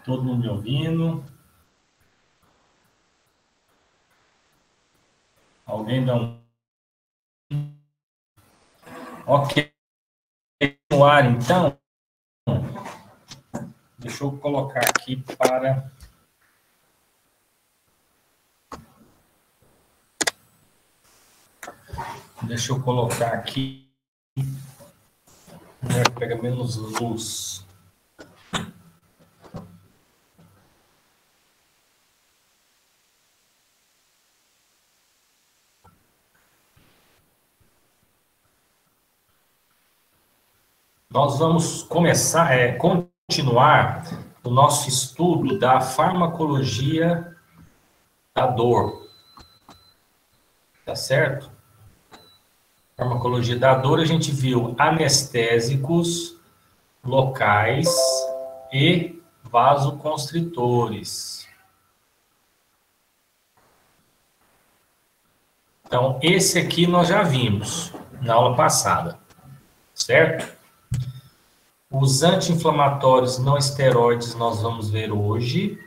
Todo mundo me ouvindo? Alguém dá um... Ok. No ar, então. Deixa eu colocar aqui para... Deixa eu colocar aqui. Pega menos luz. Nós vamos continuar o nosso estudo da farmacologia da dor. Tá certo? Farmacologia da dor, a gente viu anestésicos locais e vasoconstritores. Então, esse aqui nós já vimos na aula passada, certo? Os anti-inflamatórios não esteroides nós vamos ver hoje.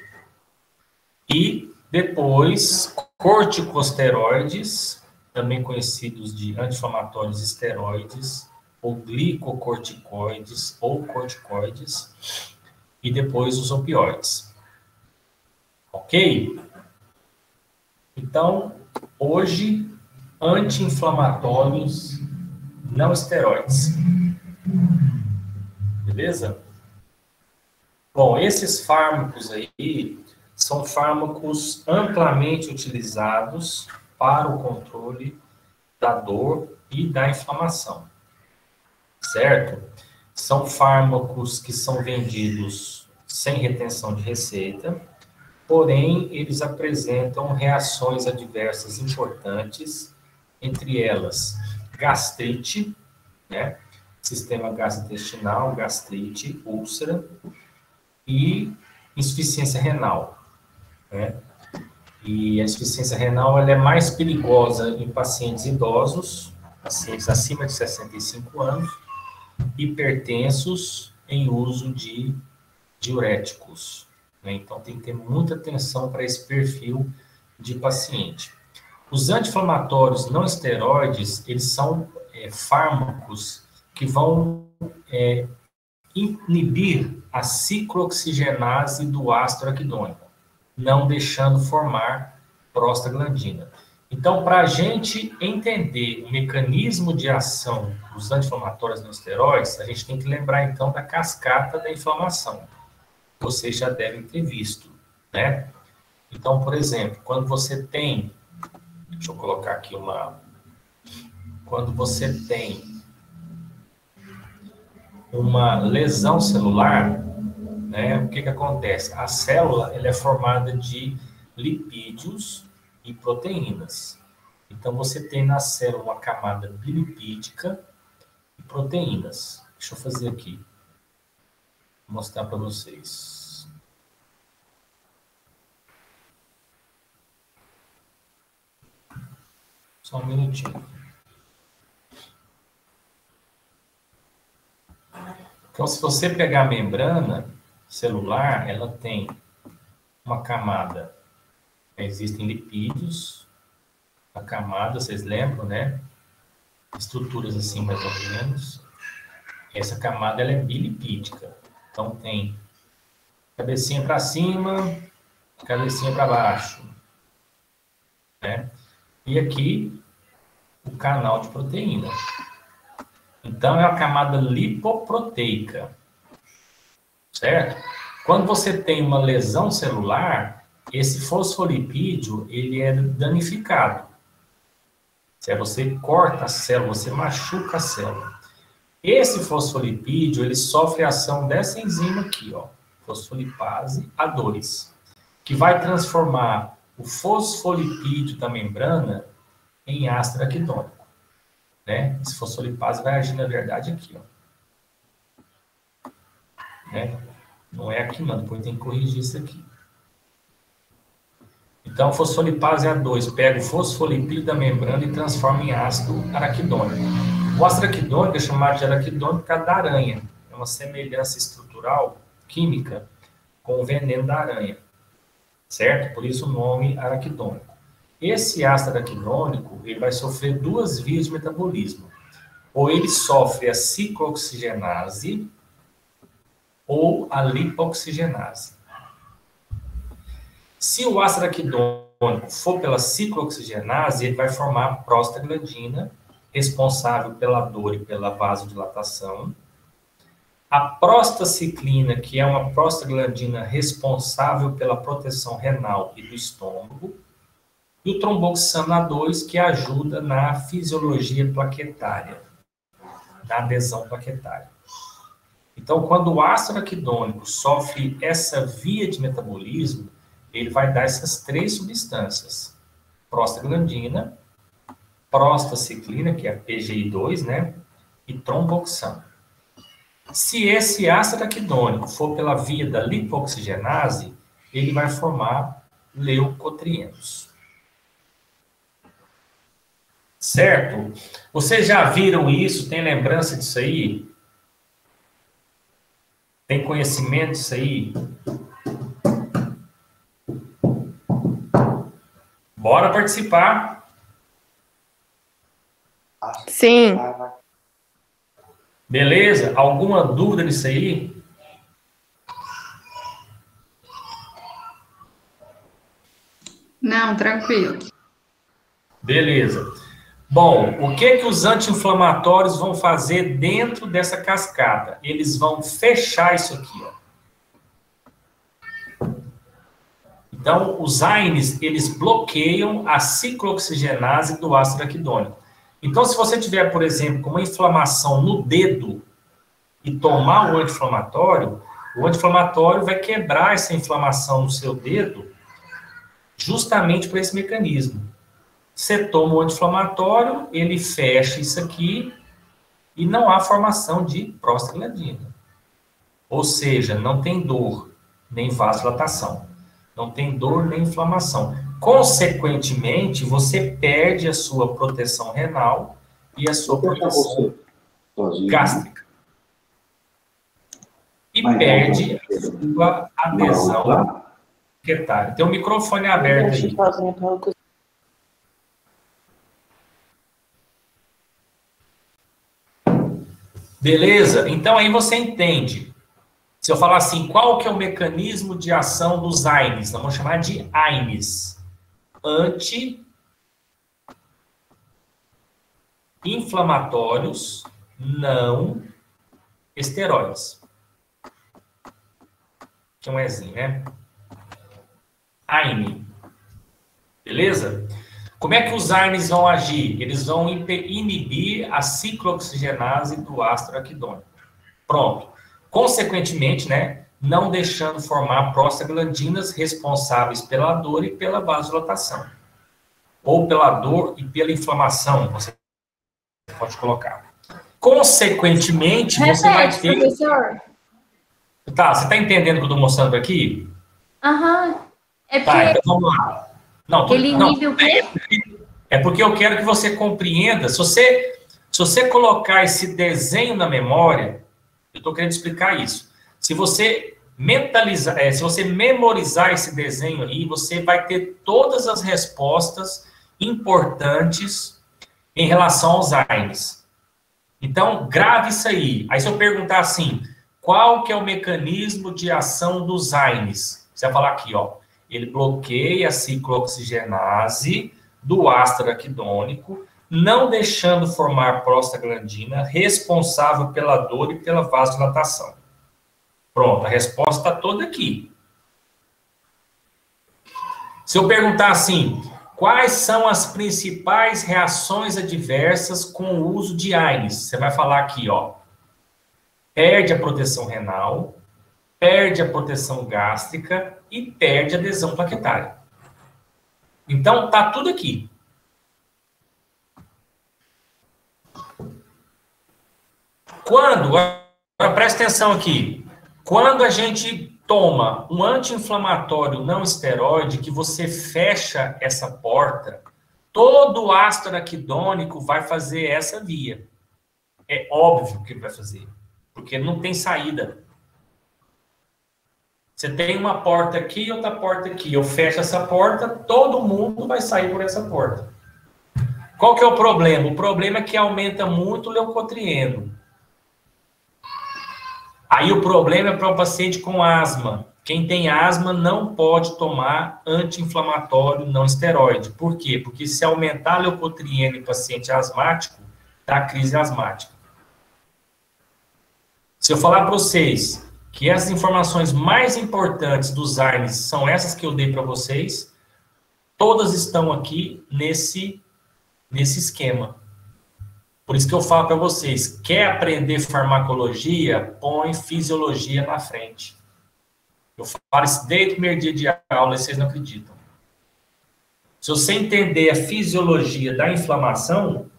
E depois, corticosteroides, também conhecidos de anti-inflamatórios esteroides, ou glicocorticoides, ou corticoides, e depois os opioides. Ok? Então, hoje, anti-inflamatórios não esteroides. Beleza? Bom, esses fármacos aí são fármacos amplamente utilizados para o controle da dor e da inflamação, certo? São fármacos que são vendidos sem retenção de receita, porém, eles apresentam reações adversas importantes, entre elas gastrite, né? Sistema gastrointestinal, gastrite, úlcera e insuficiência renal, né? E a insuficiência renal ela é mais perigosa em pacientes idosos, pacientes acima de 65 anos, hipertensos em uso de diuréticos, né? Então tem que ter muita atenção para esse perfil de paciente. Os anti-inflamatórios não esteroides, eles são fármacos que vão inibir a ciclooxigenase do ácido araquidônico, não deixando formar prostaglandina. Então, para a gente entender o mecanismo de ação dos anti-inflamatórios não esteroides, a gente tem que lembrar, então, da cascata da inflamação. Vocês já devem ter visto, né? Então, por exemplo, quando você tem... Deixa eu colocar aqui uma... Quando você tem uma lesão celular, né, o que acontece? A célula ela é formada de lipídios e proteínas. Então, você tem na célula uma camada bilipídica e proteínas. Deixa eu fazer aqui. Vou mostrar para vocês. Só um minutinho. Então, se você pegar a membrana celular, ela tem uma camada. Existem lipídios, a camada, vocês lembram, né? Estruturas assim, mais ou menos. Essa camada ela é bilipídica. Então, tem cabecinha para cima, cabecinha para baixo, né? E aqui, o canal de proteína. Então, é a camada lipoproteica, certo? Quando você tem uma lesão celular, esse fosfolipídio, ele é danificado. Se você corta a célula, você machuca a célula. Esse fosfolipídio, ele sofre a ação dessa enzima aqui, ó, fosfolipase A2, que vai transformar o fosfolipídio da membrana em ácido araquidônico, né? Esse fosfolipase vai agir, na verdade, aqui, ó. Né? Não é aqui, não. Depois tem que corrigir isso aqui. Então, fosfolipase A2 pega o fosfolipídio da membrana e transforma em ácido araquidônico. O ácido araquidônico é chamado de araquidônico por causa da aranha. É uma semelhança estrutural, química, com o veneno da aranha, certo? Por isso o nome araquidônico. Esse ácido araquidônico, ele vai sofrer duas vias de metabolismo. Ou ele sofre a ciclooxigenase ou a lipoxigenase. Se o ácido araquidônico for pela ciclooxigenase, ele vai formar a prostaglandina, responsável pela dor e pela vasodilatação. A prostaciclina, que é uma prostaglandina responsável pela proteção renal e do estômago. E o tromboxano A2, que ajuda na fisiologia plaquetária, na adesão plaquetária. Então, quando o ácido araquidônico sofre essa via de metabolismo, ele vai dar essas três substâncias: prostaglandina, prostaciclina, que é a PGI2, né? E tromboxano. Se esse ácido araquidônico for pela via da lipoxigenase, ele vai formar leucotrienos. Certo? Vocês já viram isso? Tem lembrança disso aí? Tem conhecimento disso aí? Bora participar. Sim. Beleza? Alguma dúvida nisso aí? Não, tranquilo. Beleza. Bom, o que os anti-inflamatórios vão fazer dentro dessa cascata? Eles vão fechar isso aqui, ó. Então, os AINES, eles bloqueiam a ciclooxigenase do ácido araquidônico. Então, se você tiver, por exemplo, com uma inflamação no dedo e tomar o anti-inflamatório vai quebrar essa inflamação no seu dedo justamente por esse mecanismo. Você toma o anti-inflamatório, ele fecha isso aqui e não há formação de prostaglandina. Ou seja, não tem dor, nem vasodilatação. Não tem dor nem inflamação. Consequentemente, você perde a sua proteção renal e a sua proteção gástrica. E perde a sua adesão plaquetária. Tem um microfone aberto aí. Beleza? Então aí você entende. Se eu falar assim, qual que é o mecanismo de ação dos AINES? Nós vamos chamar de AINES. Anti-inflamatórios não esteroides. Que é um Ezinho, né? AINE. Beleza? Como é que os AINES vão agir? Eles vão inibir a ciclooxigenase do ácido araquidônico. Pronto. Consequentemente, né, não deixando formar prostaglandinas responsáveis pela dor e pela vasodilatação. Ou pela dor e pela inflamação, você pode colocar. Consequentemente, você vai ter... Professor. Tá, você está entendendo o que eu estou mostrando aqui? Aham. É porque Tá, então vamos lá. Não, ele inibe o quê? É porque eu quero que você compreenda. Se você colocar esse desenho na memória, eu estou querendo explicar isso. Se você mentalizar, se você memorizar esse desenho aí, você vai ter todas as respostas importantes em relação aos AINES. Então, grave isso aí. Aí se eu perguntar assim, qual que é o mecanismo de ação dos AINES? Você vai falar aqui, ó. Ele bloqueia a ciclooxigenase do ácido araquidônico, não deixando formar prostaglandina, responsável pela dor e pela vasodilatação. Pronto, a resposta está toda aqui. Se eu perguntar assim, quais são as principais reações adversas com o uso de AINES? Você vai falar aqui, ó. Perde a proteção renal, perde a proteção gástrica e perde a adesão plaquetária. Então, tá tudo aqui. Agora presta atenção aqui, quando a gente toma um anti-inflamatório não esteroide, que você fecha essa porta, todo o ácido araquidônico vai fazer essa via. É óbvio que ele vai fazer, porque não tem saída. Você tem uma porta aqui e outra porta aqui. Eu fecho essa porta, todo mundo vai sair por essa porta. Qual que é o problema? O problema é que aumenta muito o leucotrieno. Aí o problema é para o paciente com asma. Quem tem asma não pode tomar anti-inflamatório não esteroide. Por quê? Porque se aumentar a leucotrieno em paciente asmático, dá crise asmática. Se eu falar para vocês que as informações mais importantes dos ARNs são essas que eu dei para vocês, todas estão aqui nesse esquema. Por isso que eu falo para vocês, quer aprender farmacologia, põe fisiologia na frente. Eu falo isso desde o primeiro dia de aula e vocês não acreditam. Se você entender a fisiologia da inflamação,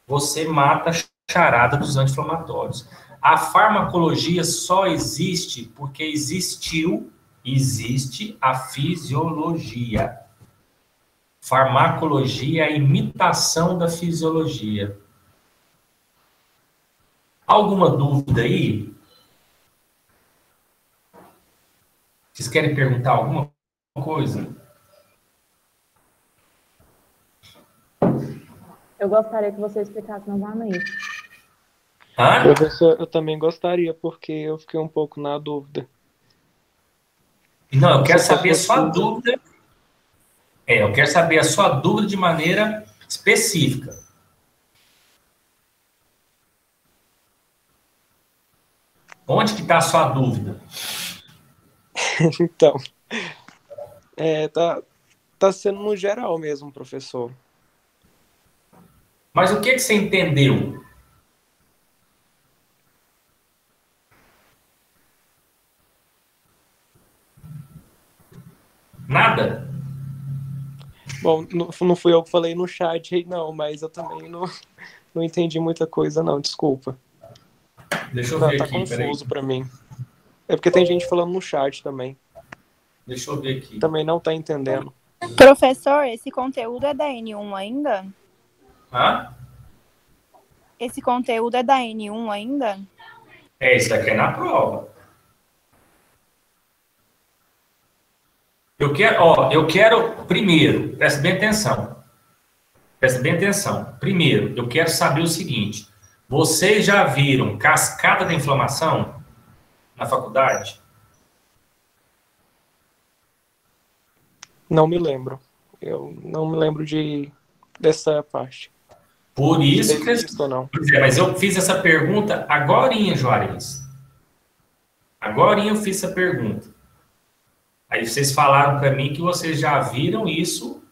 você mata a charada dos anti-inflamatórios. A farmacologia só existe porque existe a fisiologia. Farmacologia é a imitação da fisiologia. Alguma dúvida aí? Vocês querem perguntar alguma coisa? Eu gostaria que você explicasse novamente. Professor, eu também gostaria, porque eu fiquei um pouco na dúvida. Não, eu quero saber a sua dúvida. Eu quero saber a sua dúvida de maneira específica. Onde que está a sua dúvida? Então, tá sendo no geral mesmo, professor. Mas o que você entendeu? Nada? Bom, não fui eu que falei no chat, não, mas eu também não entendi muita coisa, não, desculpa. Deixa eu ver tá aqui, confuso para mim. É porque tem gente falando no chat também. Deixa eu ver aqui. Também não tá entendendo. Professor, esse conteúdo é da N1 ainda? Hã? Esse conteúdo é da N1 ainda? Isso aqui é na prova. Eu quero primeiro, presta bem atenção. Presta bem atenção. Primeiro, eu quero saber o seguinte. Vocês já viram cascata da inflamação na faculdade? Não me lembro. Eu não me lembro dessa parte. Por isso que... Não. Mas eu fiz essa pergunta agorinha, Juarez. Agorinha eu fiz essa pergunta. Aí vocês falaram para mim que vocês já viram isso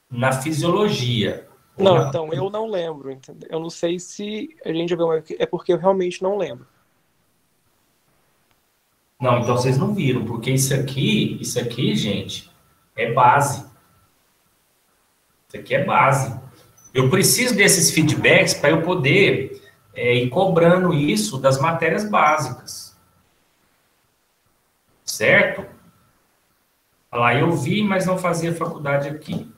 na fisiologia. Não, então, eu não lembro, entendeu? Eu não sei se a gente já viu, é porque eu realmente não lembro. Não, então vocês não viram, porque isso aqui, gente, é base. Isso aqui é base. Eu preciso desses feedbacks para eu poder ir cobrando isso das matérias básicas. Certo? Olha lá, eu vi, mas não fazia faculdade aqui.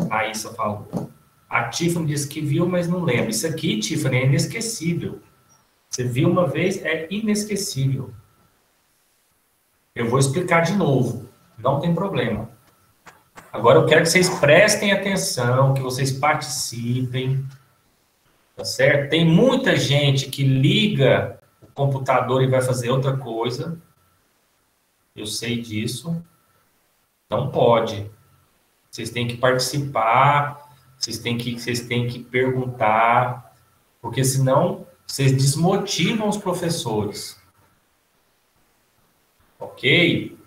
A Issa falou. A Tiffany disse que viu, mas não lembra. Isso aqui, Tiffany, é inesquecível. Você viu uma vez, é inesquecível. Eu vou explicar de novo. Não tem problema. Agora eu quero que vocês prestem atenção, que vocês participem. Tá certo? Tem muita gente que liga o computador e vai fazer outra coisa. Eu sei disso. Não pode. Vocês têm que participar, vocês têm que perguntar, porque senão vocês desmotivam os professores. Ok?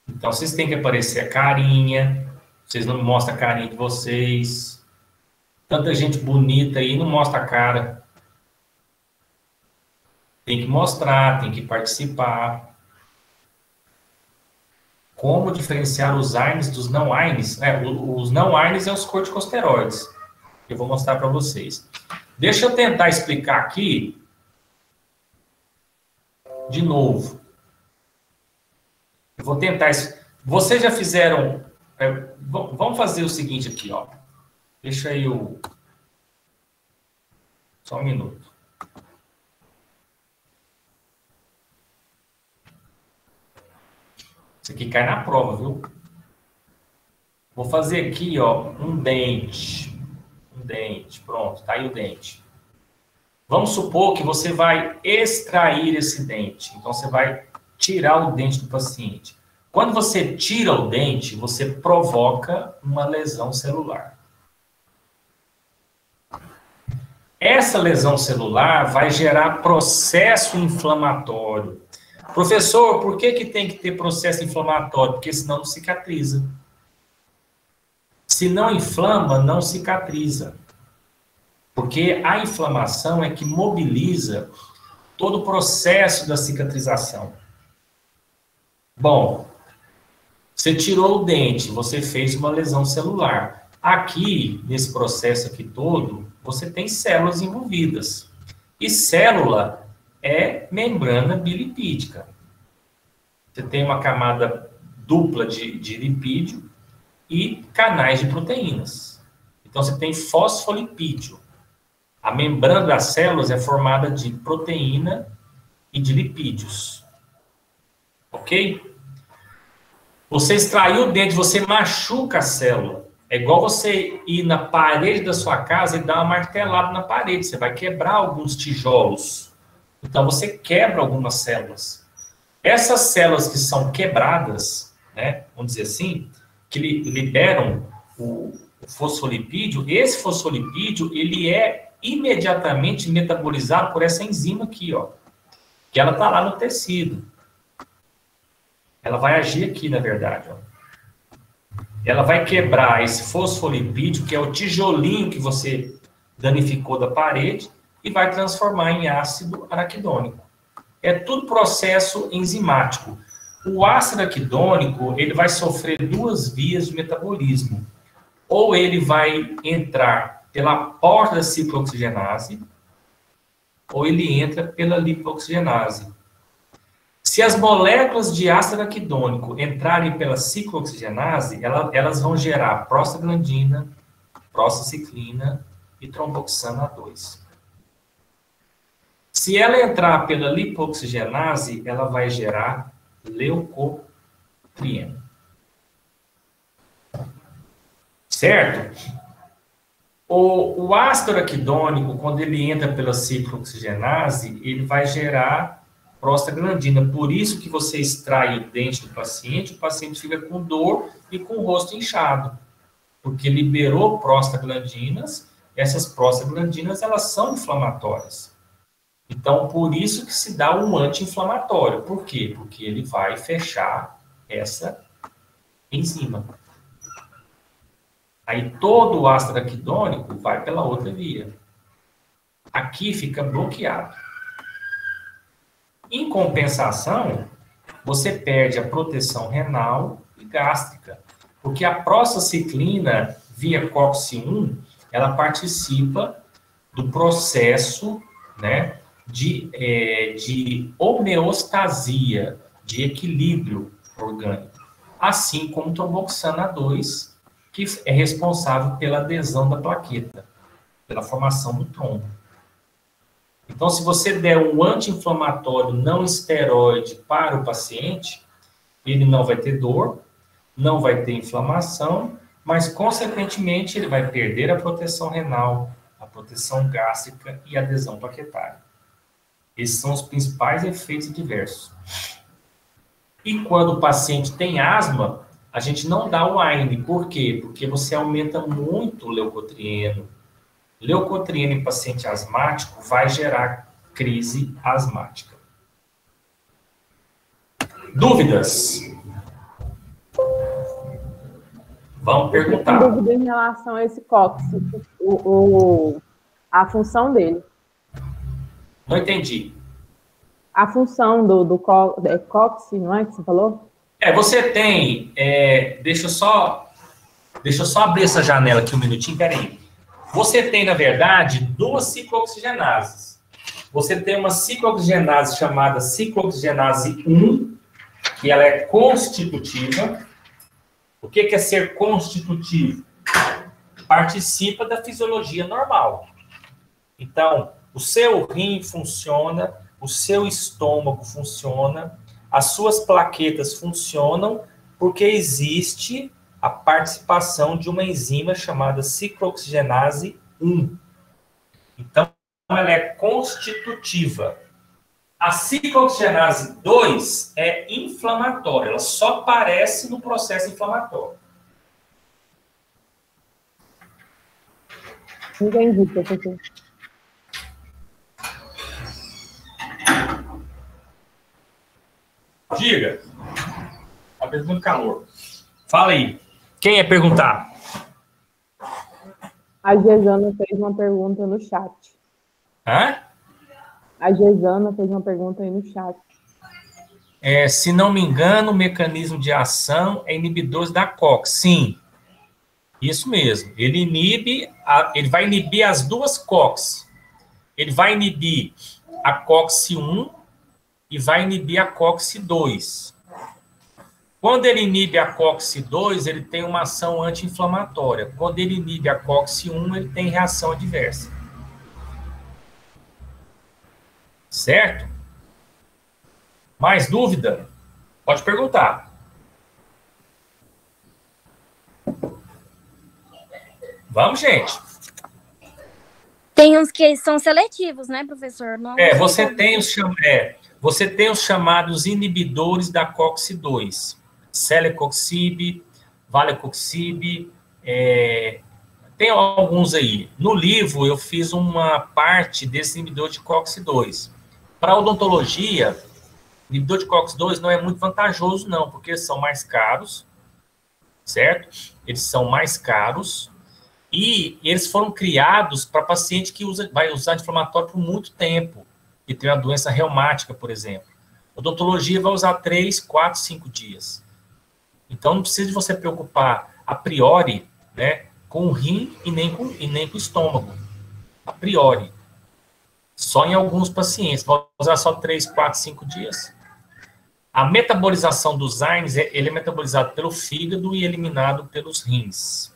Então, vocês têm que aparecer a carinha, vocês não mostram a carinha de vocês. Tanta gente bonita aí não mostra a cara. Tem que mostrar, tem que participar. Como diferenciar os ARNs dos não ARNs? Os não ARNs são os corticosteroides. Eu vou mostrar para vocês. Deixa eu tentar explicar aqui de novo. Eu vou tentar... Vocês já fizeram... Vamos fazer o seguinte aqui, ó. Deixa aí o... Só um minuto. Isso aqui cai na prova, viu? Vou fazer aqui, ó, um dente. Um dente, pronto, tá aí o dente. Vamos supor que você vai extrair esse dente. Então, você vai tirar o dente do paciente. Quando você tira o dente, você provoca uma lesão celular. Essa lesão celular vai gerar processo inflamatório. Professor, por que tem que ter processo inflamatório? Porque senão não cicatriza. Se não inflama, não cicatriza. Porque a inflamação é que mobiliza todo o processo da cicatrização. Bom, você tirou o dente, você fez uma lesão celular. Aqui, nesse processo aqui todo, você tem células envolvidas. E célula é membrana bilipídica. Você tem uma camada dupla de lipídio e canais de proteínas. Então, você tem fosfolipídio. A membrana das células é formada de proteína e de lipídios. Ok? Você extraiu o dente, você machuca a célula. É igual você ir na parede da sua casa e dar uma martelada na parede. Você vai quebrar alguns tijolos. Então, você quebra algumas células. Essas células que são quebradas, né, vamos dizer assim, que liberam o fosfolipídio, esse fosfolipídio, ele é imediatamente metabolizado por essa enzima aqui, ó, que ela está lá no tecido. Ela vai agir aqui, na verdade, ó. Ela vai quebrar esse fosfolipídio, que é o tijolinho que você danificou da parede, e vai transformar em ácido araquidônico. É tudo processo enzimático. O ácido araquidônico, ele vai sofrer duas vias de metabolismo. Ou ele vai entrar pela porta da ciclooxigenase, ou ele entra pela lipoxigenase. Se as moléculas de ácido araquidônico entrarem pela ciclooxigenase, elas vão gerar prostaglandina, prostacyclina e tromboxana 2. Se ela entrar pela lipoxigenase, ela vai gerar leucotrieno. Certo? O ácido araquidônico, quando ele entra pela ciclooxigenase, ele vai gerar prostaglandina. Por isso que você extrai o dente do paciente, o paciente fica com dor e com o rosto inchado. Porque liberou prostaglandinas, essas prostaglandinas, elas são inflamatórias. Então, por isso que se dá um anti-inflamatório. Por quê? Porque ele vai fechar essa enzima. Aí todo o ácido araquidônico vai pela outra via. Aqui fica bloqueado. Em compensação, você perde a proteção renal e gástrica, porque a prostacyclina via COX-1, ela participa do processo, né, de homeostasia, de equilíbrio orgânico, assim como tromboxana 2, que é responsável pela adesão da plaqueta, pela formação do trombo. Então, se você der um anti-inflamatório não esteroide para o paciente, ele não vai ter dor, não vai ter inflamação, mas, consequentemente, ele vai perder a proteção renal, a proteção gástrica e a adesão plaquetária. Esses são os principais efeitos adversos. E quando o paciente tem asma, a gente não dá o AINE. Por quê? Porque você aumenta muito o leucotrieno. Leucotrieno em paciente asmático vai gerar crise asmática. Dúvidas? Vamos perguntar. Tenho dúvida em relação a esse COX, a função dele. Não entendi. A função do COX, não é que você falou? Você tem... deixa eu só abrir essa janela aqui um minutinho, peraí. Você tem, na verdade, duas ciclooxigenases. Você tem uma ciclooxigenase chamada ciclooxigenase 1, que ela é constitutiva. O que é ser constitutivo? Participa da fisiologia normal. Então, o seu rim funciona, o seu estômago funciona, As suas plaquetas funcionam porque existe a participação de uma enzima chamada ciclooxigenase 1. Então, ela é constitutiva. A ciclooxigenase 2 é inflamatória, ela só aparece no processo inflamatório. Entendi, professor. Diga. Tá fazendo muito calor. Fala aí. Quem ia perguntar? A Gesana fez uma pergunta no chat. Hã? A Gesana fez uma pergunta aí no chat. Se não me engano, o mecanismo de ação é inibidor da COX. Sim. Isso mesmo. Ele vai inibir as duas COX. Ele vai inibir a COX-1 e vai inibir a COX-2. Quando ele inibe a COX-2, ele tem uma ação anti-inflamatória. Quando ele inibe a COX-1, ele tem reação adversa. Certo? Mais dúvida? Pode perguntar. Vamos, gente. Tem uns que são seletivos, né, professor? Não Você tem os chamados inibidores da COX-2. Celecoxib, Valecoxib, tem alguns aí. No livro, eu fiz uma parte desse inibidor de COX-2. Para odontologia, o inibidor de COX-2 não é muito vantajoso, não, porque eles são mais caros, certo? Eles são mais caros e eles foram criados para paciente que vai usar anti-inflamatório por muito tempo, que tem uma doença reumática, por exemplo. Odontologia vai usar 3, 4, 5 dias. Então, não precisa de você preocupar a priori, né, com o rim e nem com o estômago. A priori. Só em alguns pacientes. Vai usar só 3, 4, 5 dias. A metabolização dos AINES, ele é metabolizado pelo fígado e eliminado pelos rins.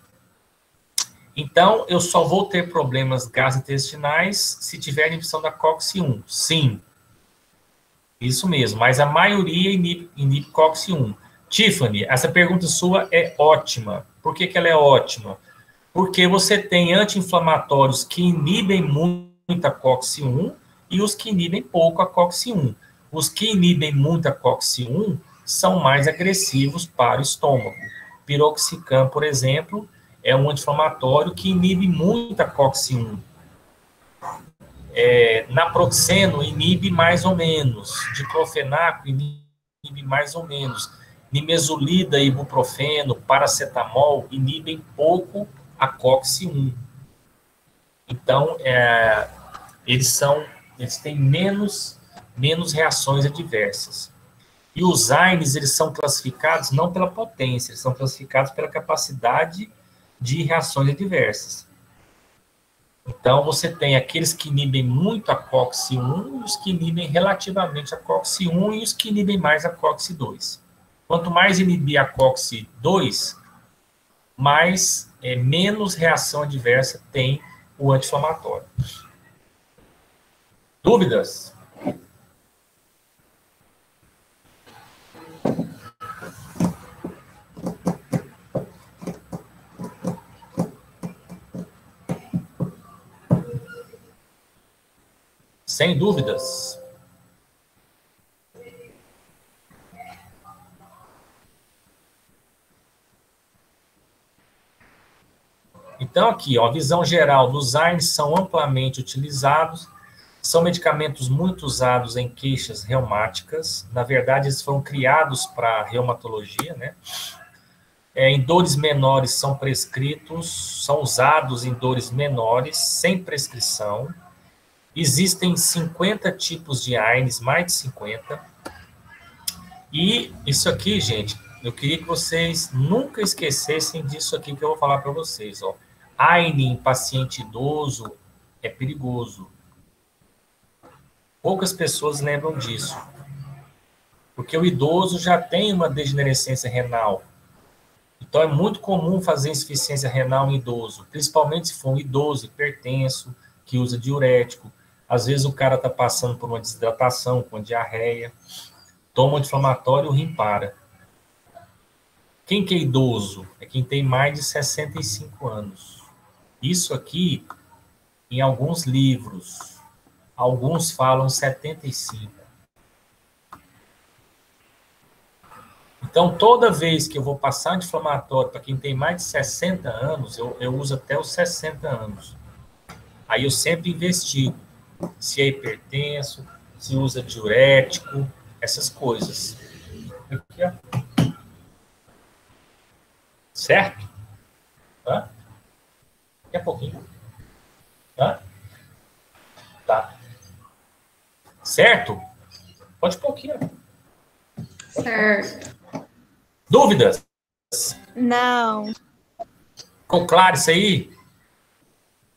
Então, eu só vou ter problemas gastrointestinais se tiver inibição da COX-1. Sim. Isso mesmo. Mas a maioria inibe COX-1. Tiffany, essa pergunta sua é ótima. Por que ela é ótima? Porque você tem anti-inflamatórios que inibem muito a COX-1 e os que inibem pouco a COX-1. Os que inibem muito a COX-1 são mais agressivos para o estômago. Piroxicam, por exemplo, é um anti-inflamatório que inibe muito a COX-1. Naproxeno inibe mais ou menos. Diclofenaco inibe mais ou menos. Nimesulida, ibuprofeno, paracetamol inibem pouco a COX-1. Então, eles têm menos reações adversas. E os AINES, eles são classificados não pela potência, eles são classificados pela capacidade de reações adversas. Então, você tem aqueles que inibem muito a COX-1, os que inibem relativamente a COX-1 e os que inibem mais a COX-2. Quanto mais inibir a COX-2, menos reação adversa tem o anti-inflamatório. Dúvidas? Sem dúvidas? Então, aqui, ó, a visão geral dos AINES são amplamente utilizados, são medicamentos muito usados em queixas reumáticas. Na verdade, eles foram criados para reumatologia, né? Em dores menores são prescritos, são usados em dores menores, sem prescrição. Existem 50 tipos de AINES, mais de 50. E isso aqui, gente, eu queria que vocês nunca esquecessem disso aqui que eu vou falar para vocês, ó. AINE em paciente idoso é perigoso. Poucas pessoas lembram disso. Porque o idoso já tem uma degenerescência renal. Então, é muito comum fazer insuficiência renal em idoso, principalmente se for um idoso hipertenso, que usa diurético. Às vezes, o cara está passando por uma desidratação, com diarreia. Toma anti-inflamatório, o rim para. Quem que é idoso? É quem tem mais de 65 anos. Isso aqui, em alguns livros, alguns falam 75. Então, toda vez que eu vou passar anti-inflamatório para quem tem mais de 60 anos, eu uso até os 60 anos. Aí eu sempre investigo se é hipertenso, se usa diurético, essas coisas. Aqui, ó. Certo? Tá? Daqui a pouquinho. Tá? Tá. Certo? Pode pôr aqui, ó. Certo. Dúvidas? Não. Ficou claro isso aí?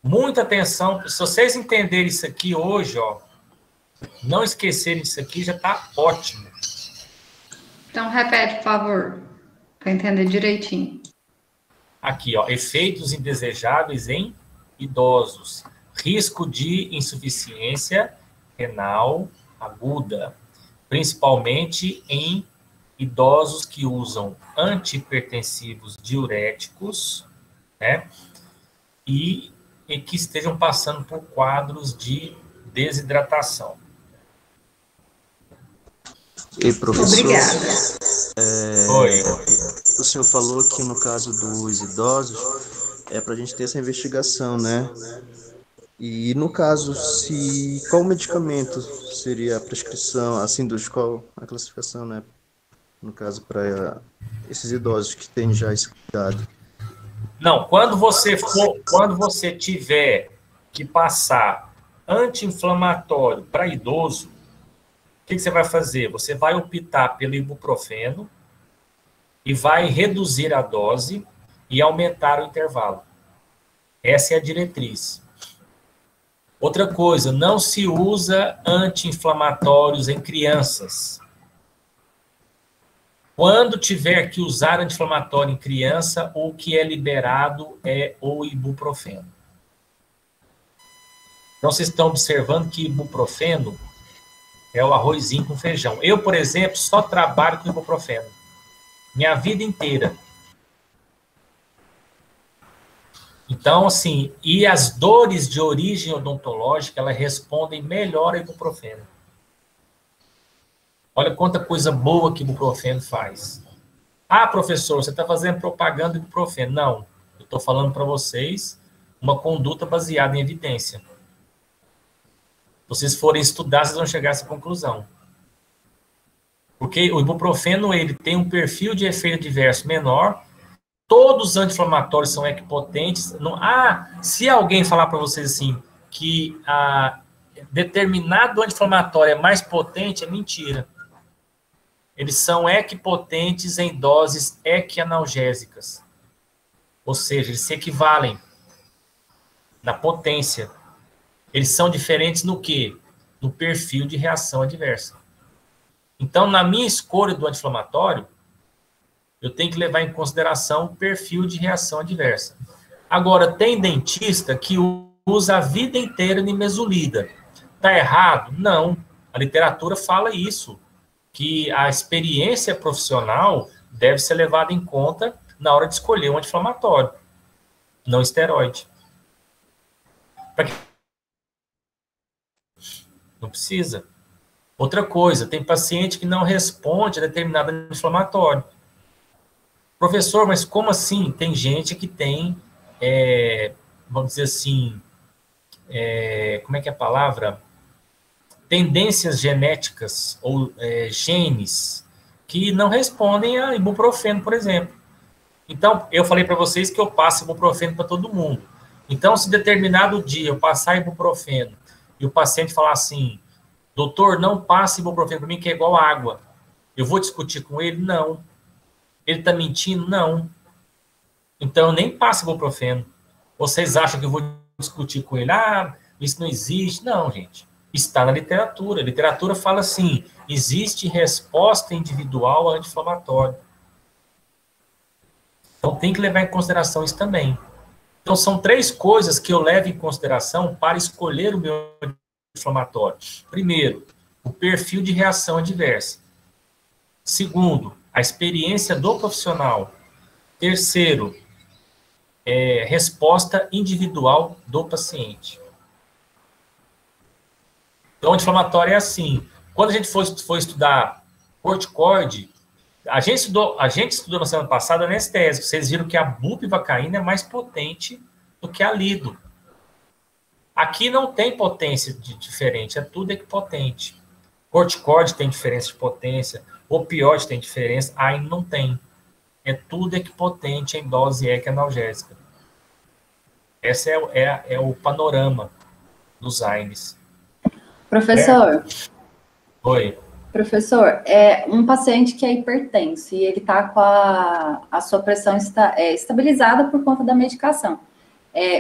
Muita atenção. Se vocês entenderem isso aqui hoje, ó, não esquecerem isso aqui, já tá ótimo. Então, repete, por favor, para entender direitinho. Aqui, ó, efeitos indesejáveis em idosos. Risco de insuficiência renal aguda, principalmente em idosos que usam antihipertensivos diuréticos, né? E que estejam passando por quadros de desidratação. E professor, Obrigada. Oi. O senhor falou que no caso dos idosos é para a gente ter essa investigação, né? E no caso, qual medicamento seria a prescrição, assim, qual a classificação, né? No caso, para esses idosos que têm já esse cuidado. Não, quando você tiver que passar anti-inflamatório para idoso, o que você vai fazer? Você vai optar pelo ibuprofeno e vai reduzir a dose e aumentar o intervalo. Essa é a diretriz. Outra coisa, não se usa anti-inflamatórios em crianças. Quando tiver que usar anti-inflamatório em criança, o que é liberado é o ibuprofeno. Então, vocês estão observando que ibuprofeno é o arrozinho com feijão. Eu, por exemplo, só trabalho com ibuprofeno. Minha vida inteira. Então, assim, e as dores de origem odontológica, elas respondem melhor a ibuprofeno. Olha quanta coisa boa que o ibuprofeno faz. Ah, professor, você está fazendo propaganda de ibuprofeno. Não, eu estou falando para vocês uma conduta baseada em evidência. Se vocês forem estudar, vocês vão chegar a essa conclusão. Porque o ibuprofeno, ele tem um perfil de efeito adverso menor. Todos os anti-inflamatórios são equipotentes. Se alguém falar para vocês assim, que determinado anti-inflamatório é mais potente, é mentira. Eles são equipotentes em doses equianalgésicas. Ou seja, eles se equivalem na potência. Eles são diferentes no quê? No perfil de reação adversa. Então, na minha escolha do anti-inflamatório, eu tenho que levar em consideração o perfil de reação adversa. Agora, tem dentista que usa a vida inteira nimesulida. Está errado? Não. A literatura fala isso, que a experiência profissional deve ser levada em conta na hora de escolher um anti-inflamatório, não esteroide. Não precisa. Outra coisa, tem paciente que não responde a determinado anti-inflamatório. Professor, mas como assim? Tem gente que tem, vamos dizer assim, como é que é a palavra? Tendências genéticas ou genes que não respondem a ibuprofeno, por exemplo. Então, eu falei para vocês que eu passo ibuprofeno para todo mundo. Então, se determinado dia eu passar ibuprofeno e o paciente falar assim, doutor, não passe ibuprofeno para mim que é igual água, eu vou discutir com ele? Não. Ele está mentindo? Não. Então, eu nem passo ibuprofeno. Vocês acham que eu vou discutir com ele? Ah, isso não existe. Não, gente. Está na literatura. A literatura fala assim, existe resposta individual a anti-inflamatório. Então, tem que levar em consideração isso também. Então, são 3 coisas que eu levo em consideração para escolher o meu anti-inflamatório. Primeiro, o perfil de reação adversa. Segundo, a experiência do profissional. Terceiro, resposta individual do paciente. Então, anti-inflamatório é assim. Quando a gente for estudar corticoide, a gente estudou na semana passada anestésico. Vocês viram que a bupivacaína é mais potente do que a lido. Aqui não tem potência diferente, é tudo equipotente. Corticoide tem diferença de potência, opioide tem diferença, aí não tem. É tudo equipotente em dose equianalgésica. Esse é o panorama dos AINES. Professor. Oi. Professor, um paciente que é hipertenso e ele está com a sua pressão estabilizada por conta da medicação.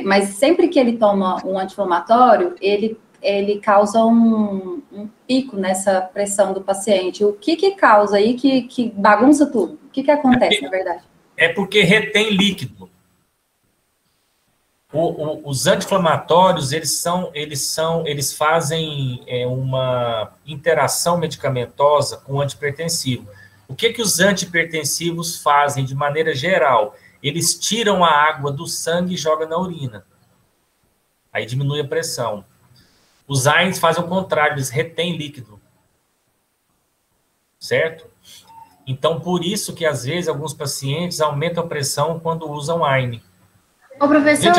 Mas sempre que ele toma um anti-inflamatório, ele causa um pico nessa pressão do paciente. O que causa aí que bagunça tudo? O que acontece, na verdade? É porque retém líquido. Os anti-inflamatórios, eles fazem uma interação medicamentosa com o antihipertensivo. O que os antihipertensivos fazem de maneira geral? Eles tiram a água do sangue e jogam na urina. Aí diminui a pressão. Os AINES fazem o contrário, eles retêm líquido. Certo? Então, por isso que, às vezes, alguns pacientes aumentam a pressão quando usam AINE. Ô, professor.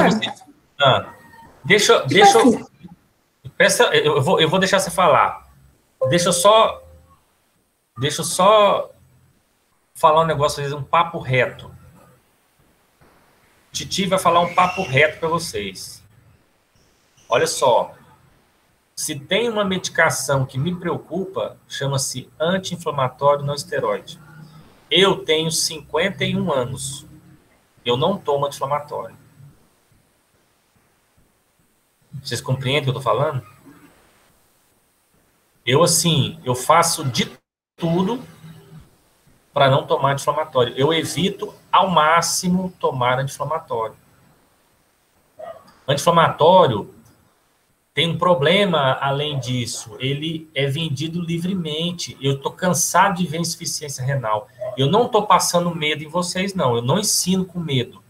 Eu vou deixar você falar. Deixa eu só falar um negócio, às vezes, um papo reto. Titi vai falar um papo reto para vocês. Olha só. Se tem uma medicação que me preocupa, chama-se anti-inflamatório não esteroide. Eu tenho 51 anos. Eu não tomo anti-inflamatório. Vocês compreendem o que eu estou falando? Eu faço de tudo para não tomar anti-inflamatório. Eu evito ao máximo tomar anti-inflamatório. Anti-inflamatório tem um problema além disso. Ele é vendido livremente. Eu estou cansado de ver insuficiência renal. Eu não estou passando medo em vocês, não. Eu não ensino com medo.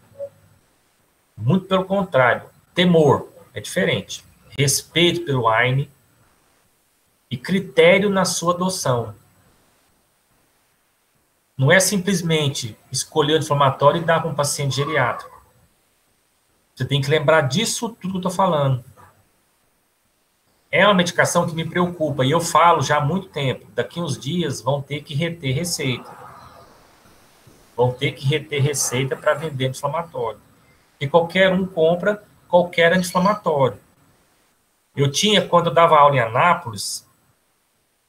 Muito pelo contrário. Temor é diferente. Respeito pelo AINE e critério na sua adoção. Não é simplesmente escolher o anti-inflamatório e dar para um paciente geriátrico. Você tem que lembrar disso tudo que eu estou falando. É uma medicação que me preocupa, e eu falo já há muito tempo. Daqui uns dias vão ter que reter receita. Vão ter que reter receita para vender anti-inflamatório. E qualquer um compra qualquer anti-inflamatório. Quando eu dava aula em Anápolis,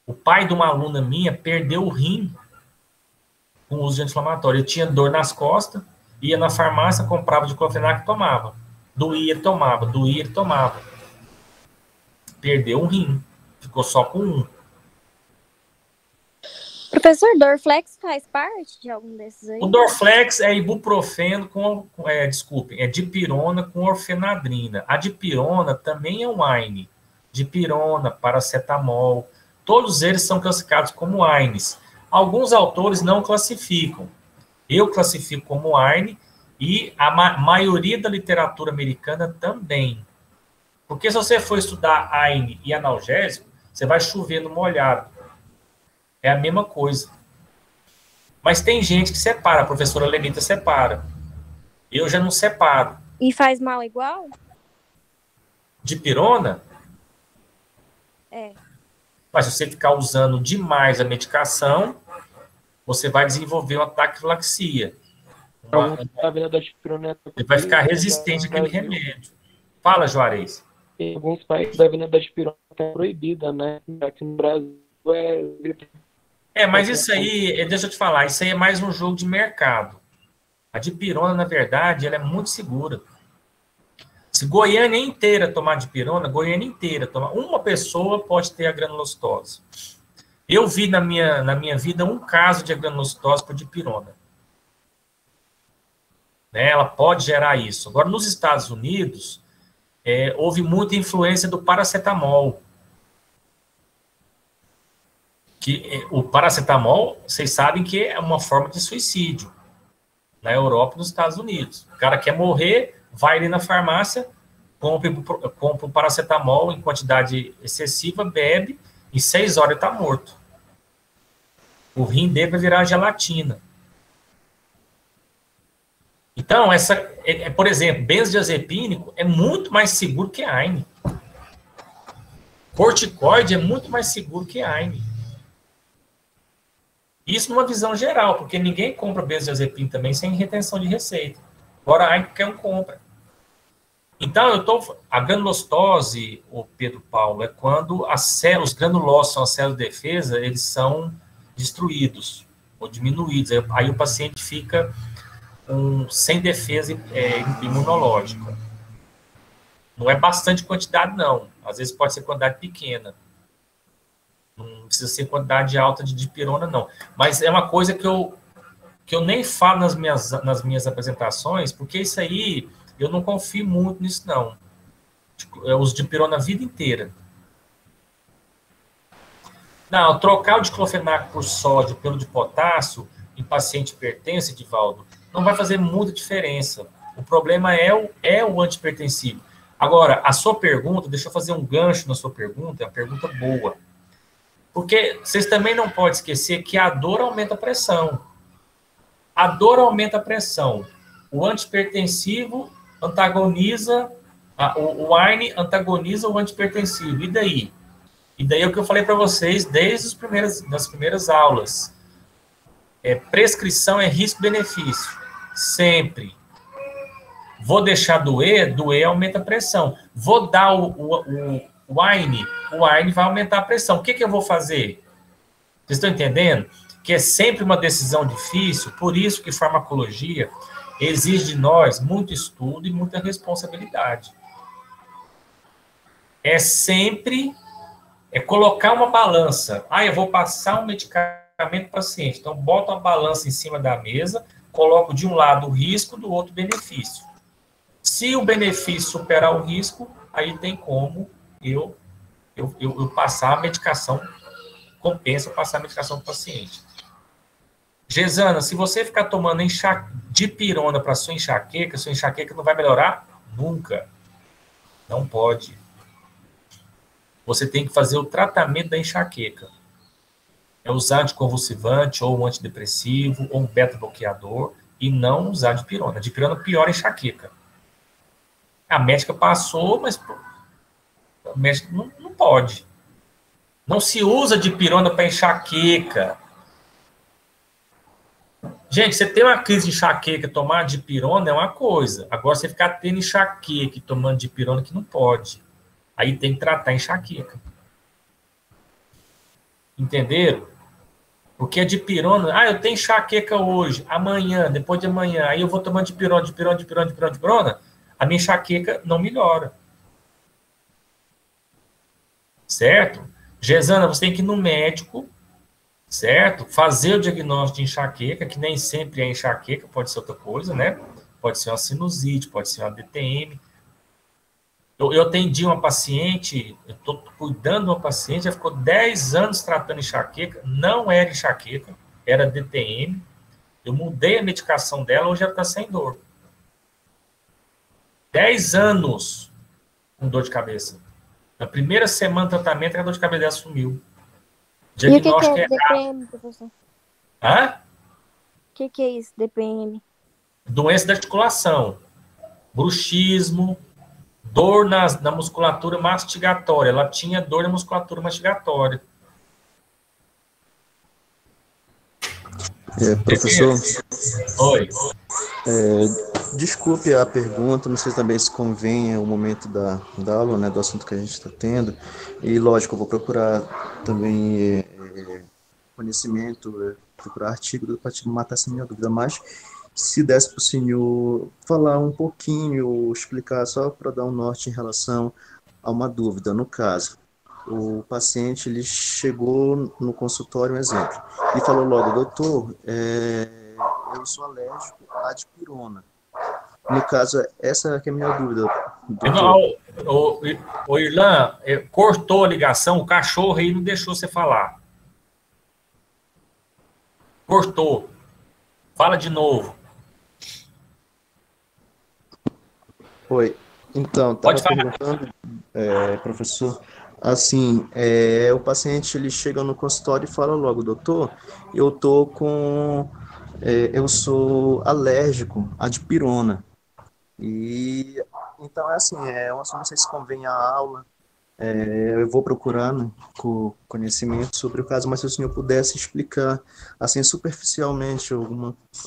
o pai de uma aluna minha perdeu o rim com o uso de anti-inflamatório. Ele tinha dor nas costas, ia na farmácia, comprava diclofenac e tomava. Doía, ele tomava, doía, ele tomava. Perdeu um rim. Ficou só com um. Professor, Dorflex faz parte de algum desses aí? O Dorflex é ibuprofeno é dipirona com orfenadrina. A dipirona também é um AINE. Dipirona, paracetamol, todos eles são classificados como AINEs. Alguns autores não classificam. Eu classifico como AINE e a maioria da literatura americana também. Porque se você for estudar AINE e analgésico, você vai chover no molhado. É a mesma coisa. Mas tem gente que separa, a professora Lenita separa. Eu já não separo. E faz mal igual? Dipirona? É. Mas se você ficar usando demais a medicação, você vai desenvolver uma taquifilaxia. Você vai ficar resistente àquele remédio. Fala, Juarez. Em alguns países a venda da dipirona é proibida, né? Aqui no Brasil mas isso aí, deixa eu te falar, isso aí é mais um jogo de mercado. A dipirona, na verdade, ela é muito segura. Se Goiânia inteira tomar dipirona, Goiânia inteira tomar, uma pessoa pode ter a granulocitose. Eu vi na minha vida um caso de granulocitose por dipirona. Né? Ela pode gerar isso. Agora, nos Estados Unidos, houve muita influência do paracetamol, que o paracetamol, vocês sabem que é uma forma de suicídio na Europa e nos Estados Unidos. O cara quer morrer, vai ali na farmácia, compra o paracetamol em quantidade excessiva, bebe, em 6 horas ele está morto. O rim dele vai virar gelatina. Então, por exemplo, benzodiazepínico é muito mais seguro que a AINE. Corticoide é muito mais seguro que a AINE. Isso numa visão geral, porque ninguém compra benzodiazepina também sem retenção de receita. Agora a AINE qualquer um compra. Então, a granulostose, o Pedro Paulo, é quando os granulócitos são as células de defesa, eles são destruídos ou diminuídos. Aí o paciente fica sem defesa imunológica. Não é bastante quantidade, não. Às vezes pode ser quantidade pequena. Não precisa ser quantidade alta de dipirona, não. Mas é uma coisa que eu nem falo nas minhas apresentações, porque isso aí, eu não confio muito nisso, não. Eu uso dipirona a vida inteira. Não, trocar o diclofenaco por sódio pelo de potássio em paciente hipertenso, Edivaldo, não vai fazer muita diferença. O problema é o antihipertensivo. Agora, a sua pergunta, deixa eu fazer um gancho na sua pergunta, é uma pergunta boa. Porque vocês também não podem esquecer que a dor aumenta a pressão. A dor aumenta a pressão. O antihipertensivo antagoniza, o AINE antagoniza o antihipertensivo. E daí? E daí é o que eu falei para vocês desde das primeiras aulas. Prescrição é risco-benefício. Sempre. Vou deixar doer aumenta a pressão. Vou dar o AINE vai aumentar a pressão. O que eu vou fazer? Vocês estão entendendo? Que é sempre uma decisão difícil, por isso que farmacologia exige de nós muito estudo e muita responsabilidade. É colocar uma balança. Eu vou passar um medicamento para o paciente. Então, boto uma balança em cima da mesa, coloco de um lado o risco, do outro o benefício. Se o benefício superar o risco, aí tem como eu passar a medicação, compensa passar a medicação para o paciente. Gesana, se você ficar tomando dipirona para sua enxaqueca não vai melhorar nunca. Não pode. Você tem que fazer o tratamento da enxaqueca. É usar anticonvulsivante, ou um antidepressivo, ou um beta-bloqueador, e não usar dipirona. Dipirona piora a enxaqueca. A médica passou, mas a médica não pode. Não se usa dipirona para enxaqueca. Gente, você tem uma crise de enxaqueca, tomar dipirona é uma coisa. Agora, você ficar tendo enxaqueca e tomando dipirona, que não pode. Aí tem que tratar a enxaqueca. Entenderam? Porque a dipirona, eu tenho enxaqueca hoje, amanhã, depois de amanhã, aí eu vou tomando dipirona, a minha enxaqueca não melhora. Certo? Gesana, você tem que ir no médico, certo? Fazer o diagnóstico de enxaqueca, que nem sempre é enxaqueca, pode ser outra coisa, né? Pode ser uma sinusite, pode ser uma DTM. Eu atendi uma paciente, eu estou cuidando de uma paciente, ela ficou 10 anos tratando enxaqueca, não era enxaqueca, era DTM. Eu mudei a medicação dela, hoje ela está sem dor. 10 anos com dor de cabeça. Na primeira semana de tratamento, a dor de cabeça dela sumiu. Diagnóstico E o que é DPM, professor? Hã? O que é isso, DPM? Doença da articulação, bruxismo, dor na musculatura mastigatória. Ela tinha dor na musculatura mastigatória. Professor? Oi. Desculpe a pergunta, não sei também se convém o momento da aula, né, do assunto que a gente está tendo. E, lógico, eu vou procurar também conhecimento, procurar artigo para matar essa minha dúvida. Mas, se desse para o senhor falar um pouquinho, explicar só para dar um norte em relação a uma dúvida. No caso, o paciente ele chegou no consultório, um exemplo, e falou logo, doutor, eu sou alérgico à dipirona. No caso, essa que é a minha dúvida. O Irlan, cortou a ligação, o cachorro aí não deixou você falar. Cortou. Fala de novo. Oi. Então, Pode estava falar. perguntando, professor, assim, o paciente ele chega no consultório e fala logo, doutor, eu sou alérgico à dipirona. E então assim, eu não sei se convém a aula. Eu vou procurando conhecimento sobre o caso, mas se o senhor pudesse explicar assim superficialmente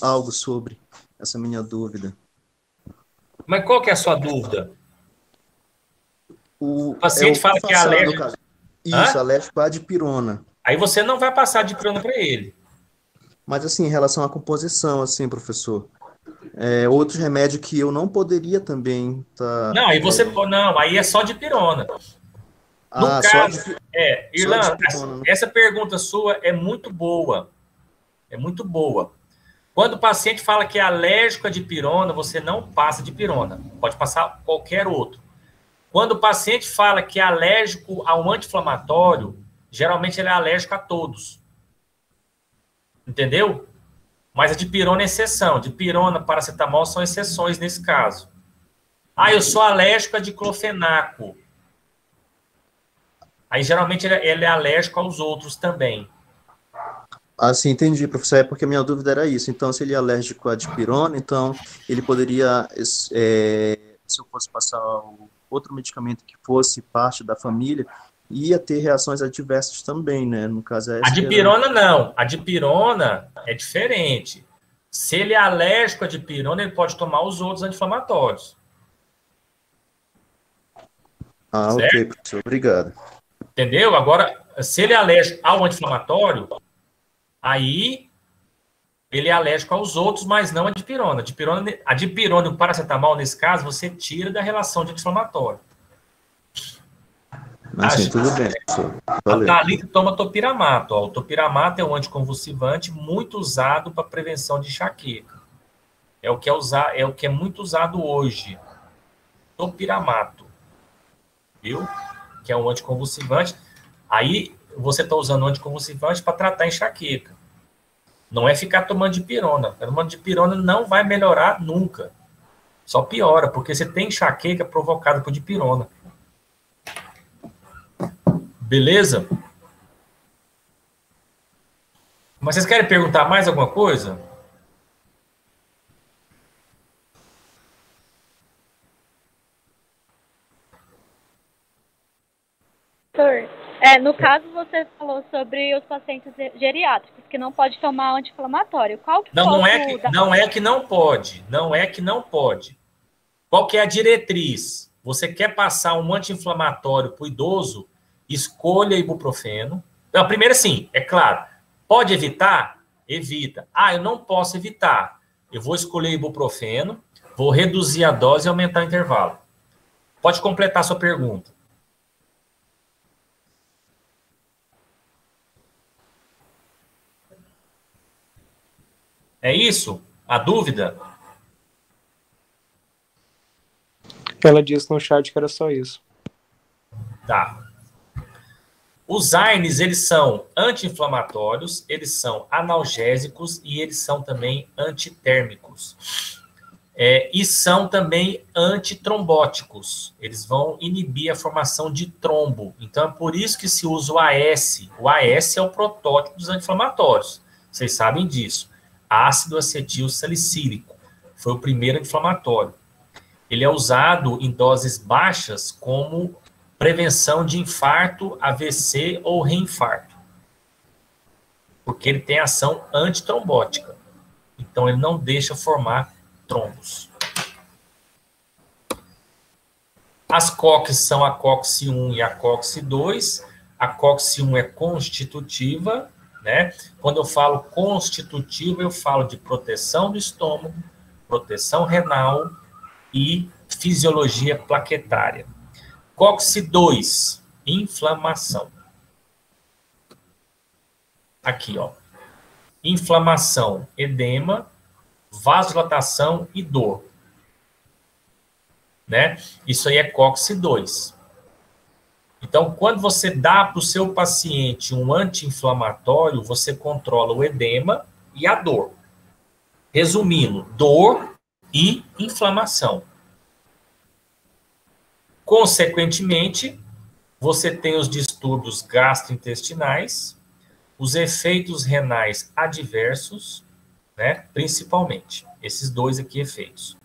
algo sobre essa minha dúvida. Mas qual que é a sua dúvida? O paciente fala que é alérgico. Isso, alérgico à dipirona. Aí você não vai passar dipirona para ele. Mas assim, em relação à composição, assim, professor, outro remédio que eu não poderia também Não, aí você não, aí é só dipirona. No caso, Irlan, essa pergunta sua é muito boa. É muito boa. Quando o paciente fala que é alérgico à dipirona, você não passa dipirona. Pode passar qualquer outro. Quando o paciente fala que é alérgico a um anti-inflamatório, geralmente ele é alérgico a todos. Entendeu? Mas a dipirona é exceção. Dipirona, paracetamol são exceções nesse caso. Eu sou alérgico a diclofenaco. Aí, geralmente, ele é alérgico aos outros também. Assim, entendi, professor. Porque a minha dúvida era isso. Então, se ele é alérgico à dipirona, então ele poderia, se eu fosse passar outro medicamento que fosse parte da família, ia ter reações adversas também, né? No caso, a dipirona não. A dipirona é diferente. Se ele é alérgico à dipirona, ele pode tomar os outros anti-inflamatórios. Ok, professor. Obrigado. Entendeu? Agora, se ele é alérgico ao anti-inflamatório, aí ele é alérgico aos outros, mas não à dipirona. A dipirona e o paracetamol, nesse caso, você tira da relação de anti-inflamatório. Assim, tudo bem, professor. Valeu. A Thalita toma topiramato. O topiramato é um anticonvulsivante muito usado para prevenção de enxaqueca. É o que é muito usado hoje. Topiramato. Viu? Que é um anticonvulsivante. Aí você está usando um anticonvulsivante para tratar enxaqueca. Não é ficar tomando dipirona. Tomando dipirona não vai melhorar nunca. Só piora, porque você tem enxaqueca provocada por dipirona. Beleza? Mas vocês querem perguntar mais alguma coisa? No caso, você falou sobre os pacientes geriátricos, que não pode tomar anti-inflamatório. Qual que não é que não pode. Não é que não pode. Qual que é a diretriz? Você quer passar um anti-inflamatório para o idoso, escolha ibuprofeno. Não, primeiro sim, é claro. Pode evitar? Evita. Eu não posso evitar. Eu vou escolher ibuprofeno, vou reduzir a dose e aumentar o intervalo. Pode completar a sua pergunta. É isso? A dúvida? Ela disse no chat que era só isso. Tá. Os ARNs, eles são anti-inflamatórios, eles são analgésicos e eles são também antitérmicos. E são também antitrombóticos. Eles vão inibir a formação de trombo. Então, é por isso que se usa o AS. O AS é o protótipo dos anti-inflamatórios. Vocês sabem disso. Ácido acetil salicílico. Foi o primeiro inflamatório. Ele é usado em doses baixas como prevenção de infarto, AVC ou reinfarto. Porque ele tem ação antitrombótica. Então, ele não deixa formar trombos. As COX são a COX-1 e a COX-2. A COX-1 é constitutiva, né? Quando eu falo constitutivo, eu falo de proteção do estômago, proteção renal e fisiologia plaquetária. COX-2, inflamação. Aqui, ó. Inflamação, edema, vasodilatação e dor. Né? Isso aí é COX-2. Então, quando você dá para o seu paciente um anti-inflamatório, você controla o edema e a dor. Resumindo, dor e inflamação. Consequentemente, você tem os distúrbios gastrointestinais, os efeitos renais adversos, né, principalmente, esses dois aqui efeitos.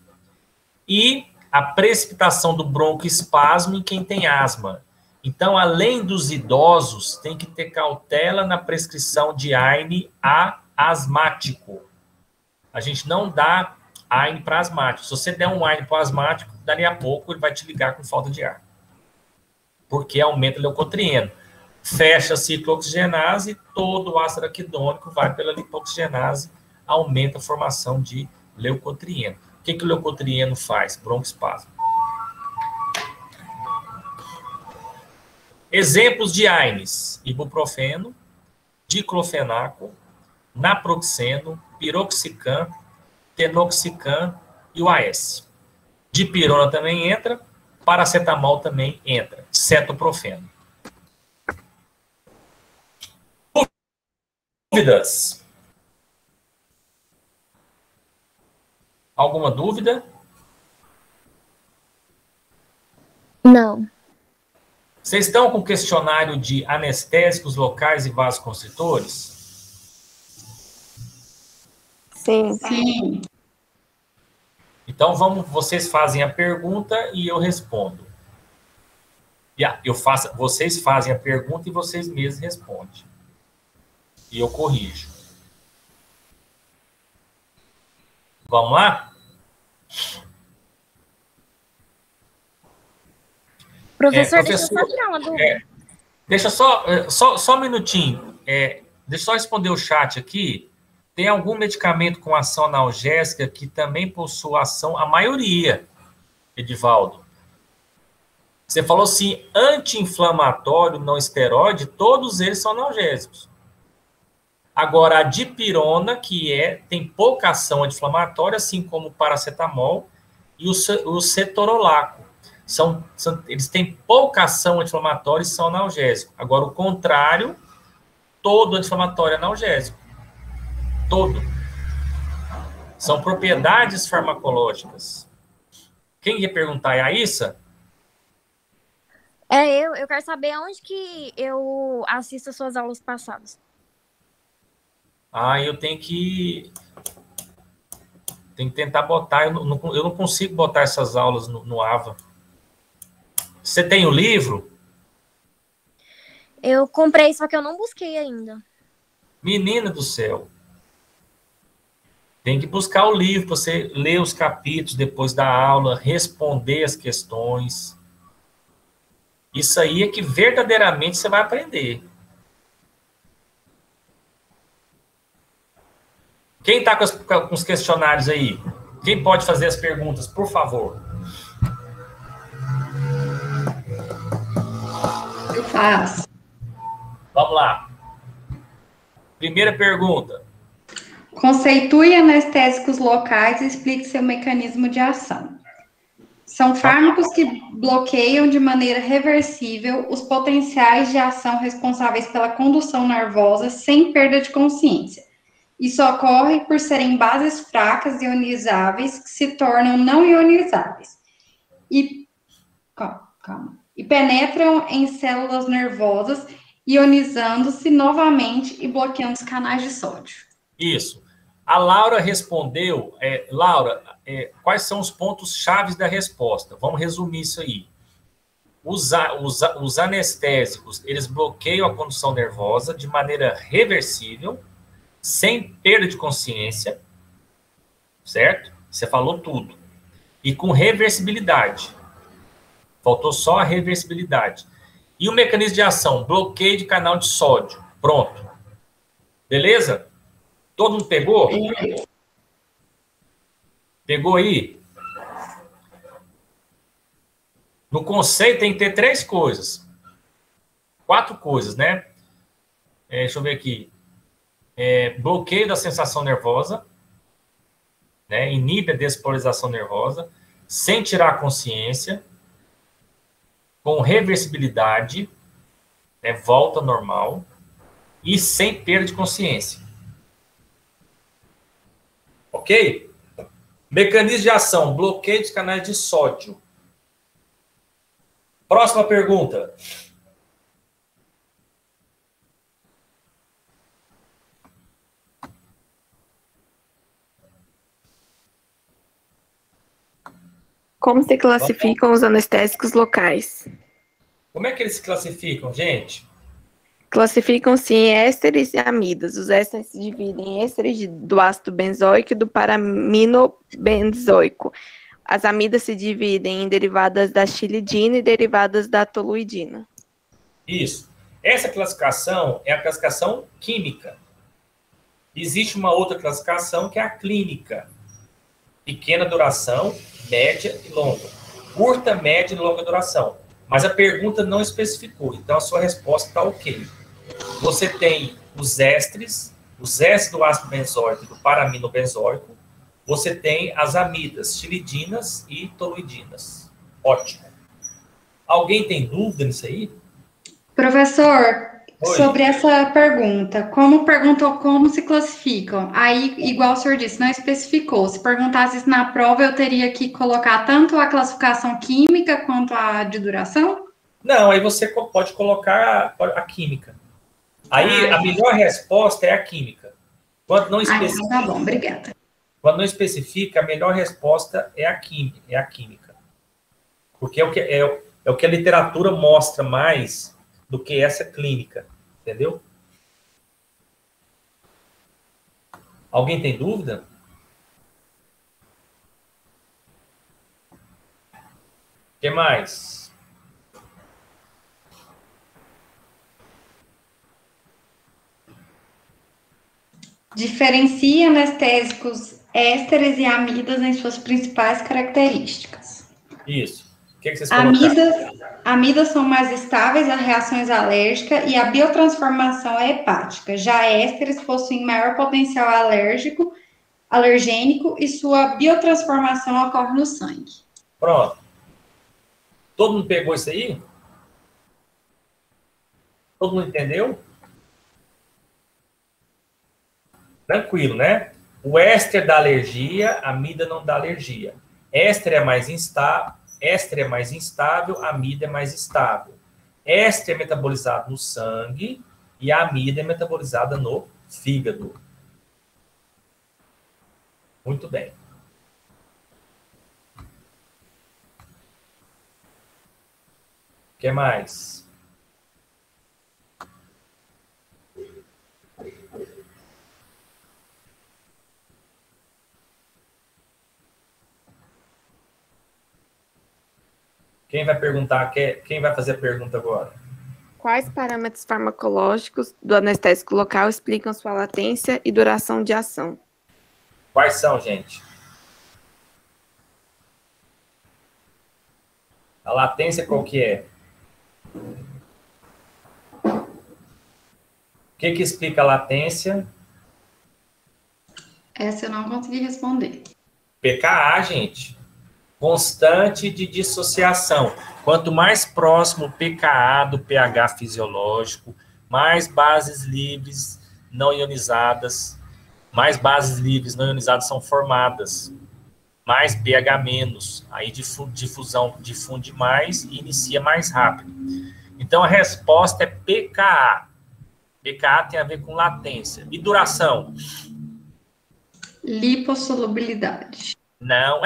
E a precipitação do broncoespasmo em quem tem asma. Então, além dos idosos, tem que ter cautela na prescrição de AINE a asmático. A gente não dá AINE para asmático. Se você der um AINE para asmático, dali a pouco ele vai te ligar com falta de ar. Porque aumenta o leucotrieno. Fecha a ciclooxigenase, todo o ácido araquidônico vai pela lipoxigenase, aumenta a formação de leucotrieno. O que o leucotrieno faz? Broncoespasmo. Exemplos de AINES: ibuprofeno, diclofenaco, naproxeno, piroxicam, tenoxicam e o AS. Dipirona também entra, paracetamol também entra, cetoprofeno. Dúvidas? Alguma dúvida? Não. Vocês estão com questionário de anestésicos locais e vasoconstritores? Sim. Sim. Então, vocês fazem a pergunta e eu respondo. Vocês fazem a pergunta e vocês mesmos respondem. E eu corrijo. Vamos lá? Professor, deixa eu só tirar uma dúvida. Deixa só um minutinho. Deixa eu só responder o chat aqui. Tem algum medicamento com ação analgésica que também possui ação? A maioria, Edivaldo. Você falou assim, anti-inflamatório, não esteroide, todos eles são analgésicos. Agora, a dipirona, tem pouca ação anti-inflamatória, assim como o paracetamol e o cetorolaco. Eles têm pouca ação anti-inflamatória e são analgésicos. Agora, o contrário, todo anti-inflamatório é analgésico. Todo. São propriedades farmacológicas. Quem ia perguntar? É a Issa? Eu quero saber onde que eu assisto as suas aulas passadas. Eu tenho que tentar botar. Eu não consigo botar essas aulas no AVA. Você tem o livro? Eu comprei, só que eu não busquei ainda. Menina do céu. Tem que buscar o livro para você ler os capítulos depois da aula, responder as questões. Isso aí é que verdadeiramente você vai aprender. Quem está com os questionários aí? Quem pode fazer as perguntas, por favor? Eu faço. Vamos lá. Primeira pergunta. Conceitue anestésicos locais e explique seu mecanismo de ação. São fármacos que bloqueiam de maneira reversível os potenciais de ação responsáveis pela condução nervosa sem perda de consciência. Isso ocorre por serem bases fracas ionizáveis que se tornam não ionizáveis. E penetram em células nervosas, ionizando-se novamente e bloqueando os canais de sódio. Isso. A Laura respondeu. Laura, quais são os pontos chaves da resposta? Vamos resumir isso aí. Os anestésicos, eles bloqueiam a condução nervosa de maneira reversível, sem perda de consciência, certo? Você falou tudo. E com reversibilidade. Faltou só a reversibilidade. E o mecanismo de ação? Bloqueio de canal de sódio. Pronto. Beleza? Todo mundo pegou? Pegou aí? No conceito tem que ter 3 coisas. 4 coisas, né? Deixa eu ver aqui. Bloqueio da sensação nervosa, né? Inibe a despolarização nervosa, sem tirar a consciência, com reversibilidade, volta ao normal, e sem perda de consciência. Ok? Mecanismo de ação, bloqueio dos canais de sódio. Próxima pergunta. Como se classificam os anestésicos locais? Como é que eles se classificam, gente? Classificam-se em ésteres e amidas. Os ésteres se dividem em ésteres do ácido benzoico e do paraminobenzoico. As amidas se dividem em derivadas da xilidina e derivadas da toluidina. Isso. Essa classificação é a classificação química. Existe uma outra classificação que é a clínica. Pequena duração, média e longa. Curta, média e longa duração. Mas a pergunta não especificou, então a sua resposta está ok. Você tem os ésteres do ácido benzoico e do paraminobenzoico. Você tem as amidas, xilidinas e toluidinas. Ótimo. Alguém tem dúvida nisso aí? Professor, Oi. sobre essa pergunta, como perguntou como se classificam? Aí, igual o senhor disse, não especificou. Se perguntasse isso na prova, eu teria que colocar tanto a classificação química quanto a de duração? Não, aí você pode colocar a química. Aí a melhor resposta é a química. Quando não especifica, tá bom, obrigada. Quando não especifica, a melhor resposta é a química. Porque é o que a literatura mostra mais do que essa clínica. Entendeu? Alguém tem dúvida? O que mais? Diferencia anestésicos ésteres e amidas em suas principais características. Isso. O que vocês colocaram? Amidas são mais estáveis a reações alérgicas e a biotransformação é hepática. Já ésteres possuem maior potencial alergênico e sua biotransformação ocorre no sangue. Pronto. Todo mundo pegou isso aí? Todo mundo entendeu? Tranquilo, né? O éster dá alergia, a amida não dá alergia. Éster é mais instável, a amida é mais estável. Éster é metabolizado no sangue e a amida é metabolizada no fígado. Muito bem. O que mais? Quem vai perguntar? Quem vai fazer a pergunta agora? Quais parâmetros farmacológicos do anestésico local explicam sua latência e duração de ação? Quais são, gente? A latência qual que é? O que explica a latência? Essa eu não consegui responder. pKa, gente. Constante de dissociação. Quanto mais próximo o pKa do pH fisiológico, mais bases livres não ionizadas, são formadas. Mais pH-, aí difusão difunde mais e inicia mais rápido. Então, a resposta é pKa. pKa tem a ver com latência. E duração? Lipossolubilidade. Não,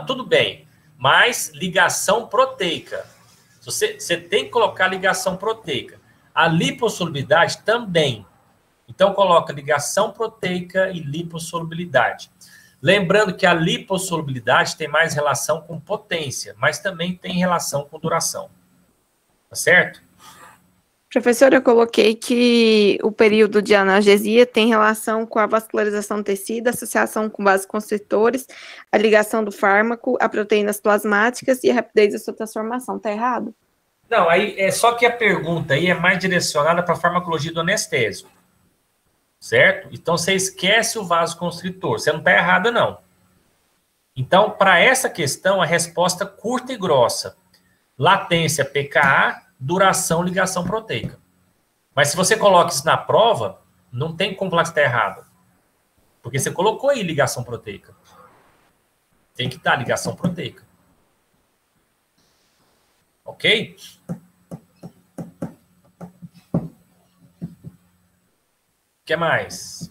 tudo bem. Mas ligação proteica. Você tem que colocar ligação proteica. A lipossolubilidade também. Então, coloca ligação proteica e lipossolubilidade. Lembrando que a lipossolubilidade tem mais relação com potência, mas também tem relação com duração. Tá certo? Professor, eu coloquei que o período de analgesia tem relação com a vascularização do tecido, associação com vasoconstritores, a ligação do fármaco, a proteínas plasmáticas e a rapidez da sua transformação. Tá errado? Não, aí é só que a pergunta aí é mais direcionada para a farmacologia do anestésico. Certo? Então, você esquece o vasoconstritor. Você não está errada, não. Então, para essa questão, a resposta curta e grossa. Latência, pKa, duração, ligação proteica. Mas se você coloca isso na prova, não tem como falar que está errado. Porque você colocou aí ligação proteica. Tem que estar ligação proteica. Ok? O que mais?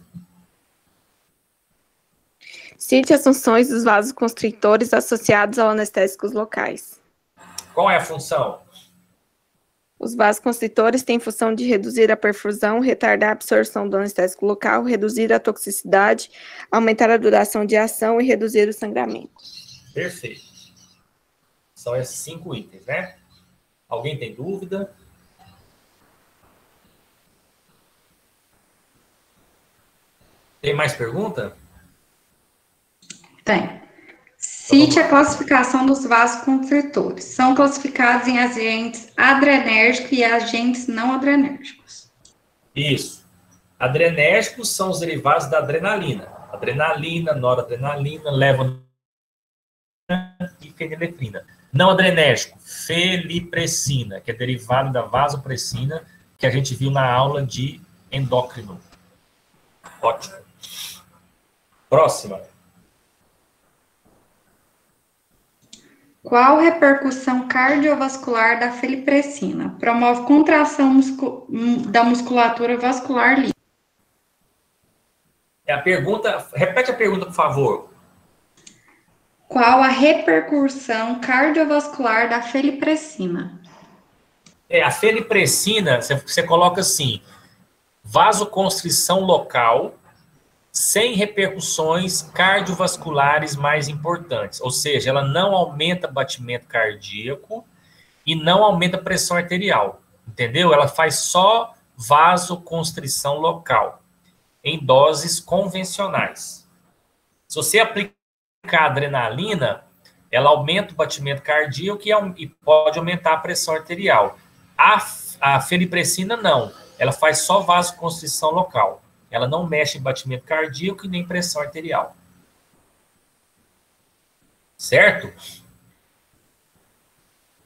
Cite as funções dos vasoconstritores associados aos anestésicos locais. Qual é a função? Os vasoconstritores têm função de reduzir a perfusão, retardar a absorção do anestésico local, reduzir a toxicidade, aumentar a duração de ação e reduzir o sangramento. Perfeito. São esses 5 itens, né? Alguém tem dúvida? Tem mais pergunta? Tem. Cite a classificação dos vasoconstritores. São classificados em agentes adrenérgicos e agentes não adrenérgicos. Isso. Adrenérgicos são os derivados da adrenalina. Adrenalina, noradrenalina, levonorrina e fenilefrina. Não adrenérgico, felipressina, que é derivado da vasopressina, que a gente viu na aula de endócrino. Ótimo. Próxima. Qual repercussão cardiovascular da felipressina? Promove contração da musculatura vascular livre. É a pergunta, repete a pergunta, por favor. Qual a repercussão cardiovascular da felipressina? A felipressina, você coloca assim, vasoconstrição local, sem repercussões cardiovasculares mais importantes. Ou seja, ela não aumenta batimento cardíaco e não aumenta pressão arterial. Entendeu? Ela faz só vasoconstrição local, em doses convencionais. Se você aplicar adrenalina, ela aumenta o batimento cardíaco e pode aumentar a pressão arterial. A felipressina não. Ela faz só vasoconstrição local. Ela não mexe em batimento cardíaco e nem pressão arterial. Certo? O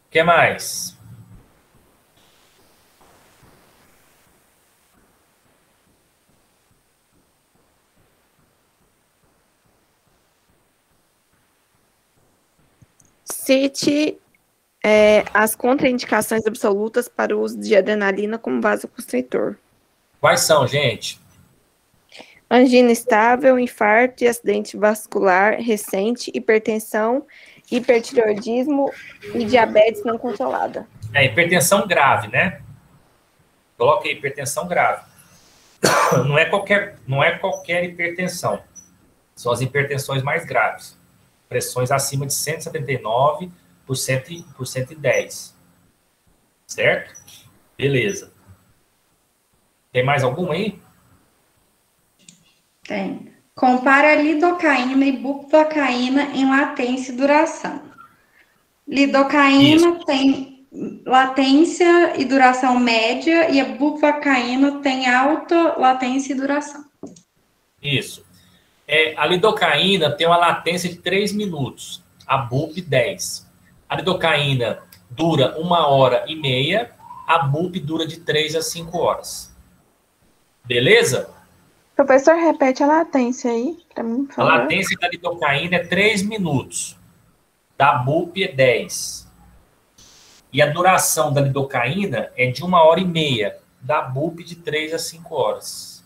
que mais? Cite as contraindicações absolutas para o uso de adrenalina como vasoconstritor. Quais são, gente? Angina estável, infarto e acidente vascular recente, hipertensão, hipertireoidismo e diabetes não controlada. Hipertensão grave, né? Coloquei hipertensão grave. Não é qualquer hipertensão. São as hipertensões mais graves. Pressões acima de 179 por 110. Certo? Beleza. Tem mais alguma aí? Tem. Compare a lidocaína e bupivacaína em latência e duração. Lidocaína tem latência e duração média e a bupivacaína tem alta latência e duração. Isso. A lidocaína tem uma latência de 3 minutos, a bup 10. A lidocaína dura 1h30, a bup dura de 3 a 5 horas. Beleza? Professor, repete a latência aí, para mim, por favor. A latência da lidocaína é 3 minutos, da bup é 10. E a duração da lidocaína é de 1h30, da bup de 3 a 5 horas.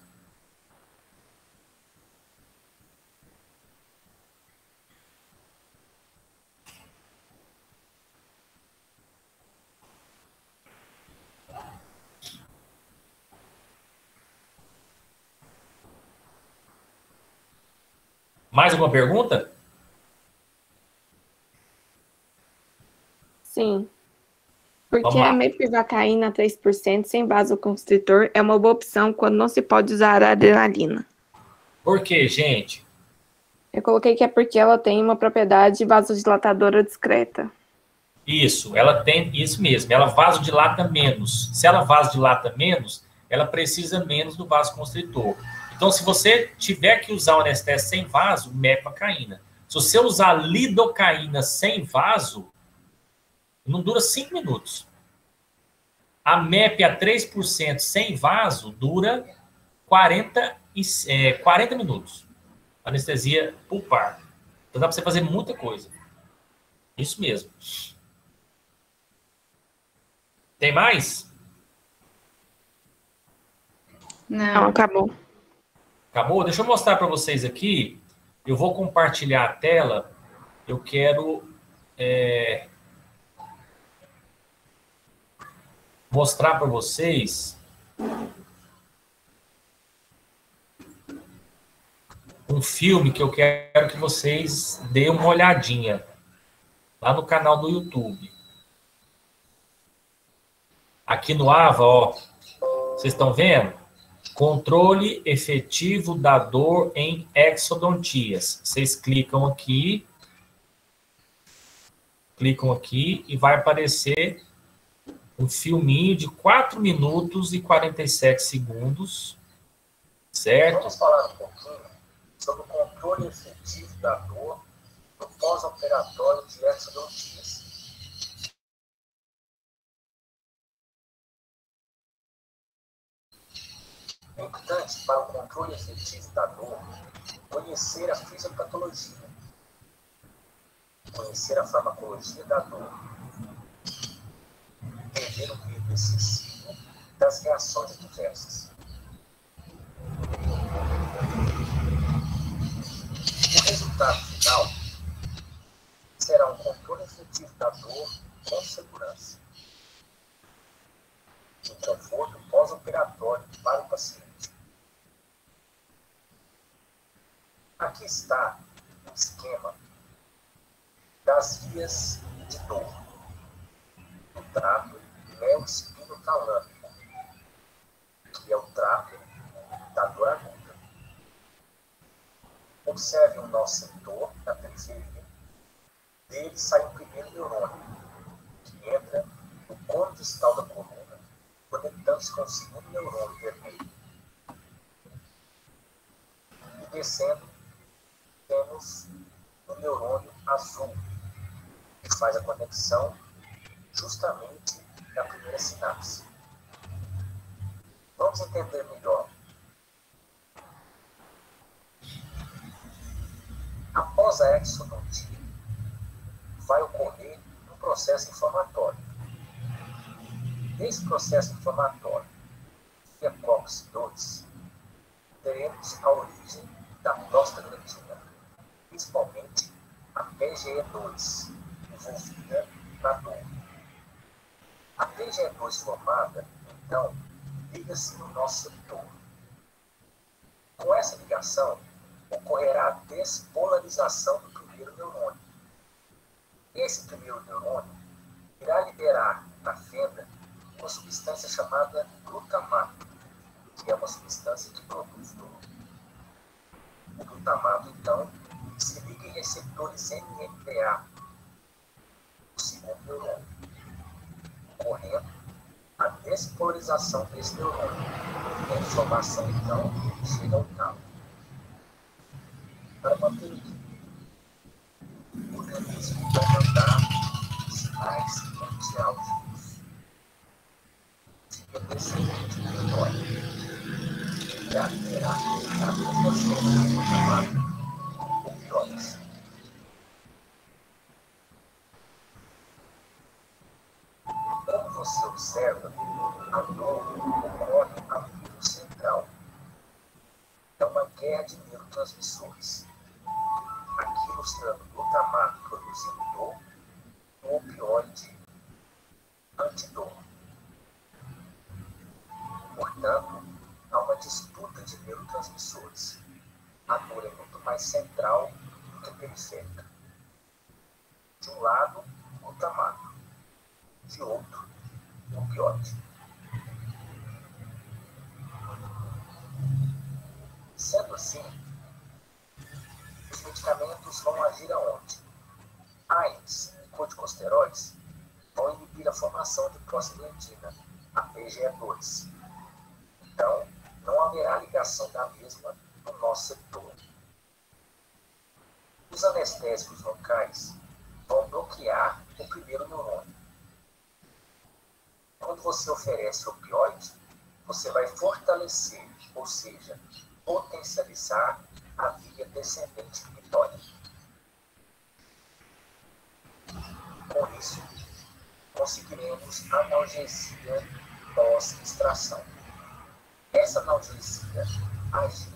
Mais alguma pergunta? Sim. Porque a mepivacaína 3% sem vasoconstritor é uma boa opção quando não se pode usar a adrenalina. Por quê, gente? Eu coloquei que é porque ela tem uma propriedade vasodilatadora discreta. Isso, ela tem isso mesmo. Ela vasodilata menos. Se ela vasodilata menos, ela precisa menos do vasoconstritor. Então, se você tiver que usar o anestésico sem vaso, mepivacaína. Se você usar lidocaína sem vaso, não dura 5 minutos. A MEP a 3% sem vaso dura 40 minutos. Anestesia pulpar. Então dá para você fazer muita coisa. Isso mesmo. Tem mais? Não, acabou. Acabou? Deixa eu mostrar para vocês aqui. Eu vou compartilhar a tela. Eu quero mostrar para vocês um filme que eu quero que vocês deem uma olhadinha lá no canal do YouTube. Aqui no AVA, ó, vocês estão vendo? Controle efetivo da dor em exodontias. Vocês clicam aqui e vai aparecer um filminho de 4 minutos e 47 segundos, certo? Vamos falar um pouquinho sobre o controle efetivo da dor no pós-operatório de exodontias. É importante para o controle efetivo da dor conhecer a fisiopatologia, conhecer a farmacologia da dor, entender o medo excessivo das reações adversas. O resultado final será um controle efetivo da dor com segurança, um conforto pós-operatório para o paciente. Aqui está o esquema das vias de dor do trato neoespinotalâmico, que é o trato da dor aguda. Observe o nó centor na periferia. Dele sai o primeiro neurônio, que entra no cono distal da coluna, conectando-se com o segundo neurônio vermelho. E descendo, temos o neurônio azul, que faz a conexão justamente na primeira sinapse. Vamos entender melhor. Após a exodontia, vai ocorrer um processo inflamatório. Nesse processo inflamatório, via COX-2, teremos a origem da prostaglandina, principalmente a PGE2, envolvida na dor. A PGE2 formada, então, liga-se no nosso setor. Com essa ligação, ocorrerá a despolarização do primeiro neurônio. Esse primeiro neurônio irá liberar na fenda uma substância chamada glutamato, que é uma substância que produz dor. O glutamato, então, se liga em receptores NMDA, o segundo neurônio, ocorrendo a despolarização desse neurônio. E a inflamação, então, chega ao talo. Para manter o equilíbrio, o organismo vai mandar sinais antiálgicos. Fica descendente do neurônio. E haverá a produção de glutamato opioides. Como você observa, a dor ocorre a nível central. É uma guerra de neurotransmissores. Aqui ilustrando o glutamato produzindo dor, o opioide antidor. Portanto, há uma disputa de neurotransmissores. A dor é muito mais central do que periférica. De um lado, o glutamato. De outro, o opioide. Sendo assim, os medicamentos vão agir aonde? AINES e corticosteroides vão inibir a formação de prostaglandina, a PGE2. Então, não haverá ligação da mesma no nosso setor. Os anestésicos locais vão bloquear o primeiro neurônio. Quando você oferece opioide, você vai fortalecer, ou seja, potencializar a via descendente inibitória. Com isso, conseguiremos analgesia pós-extração. Essa analgesia agir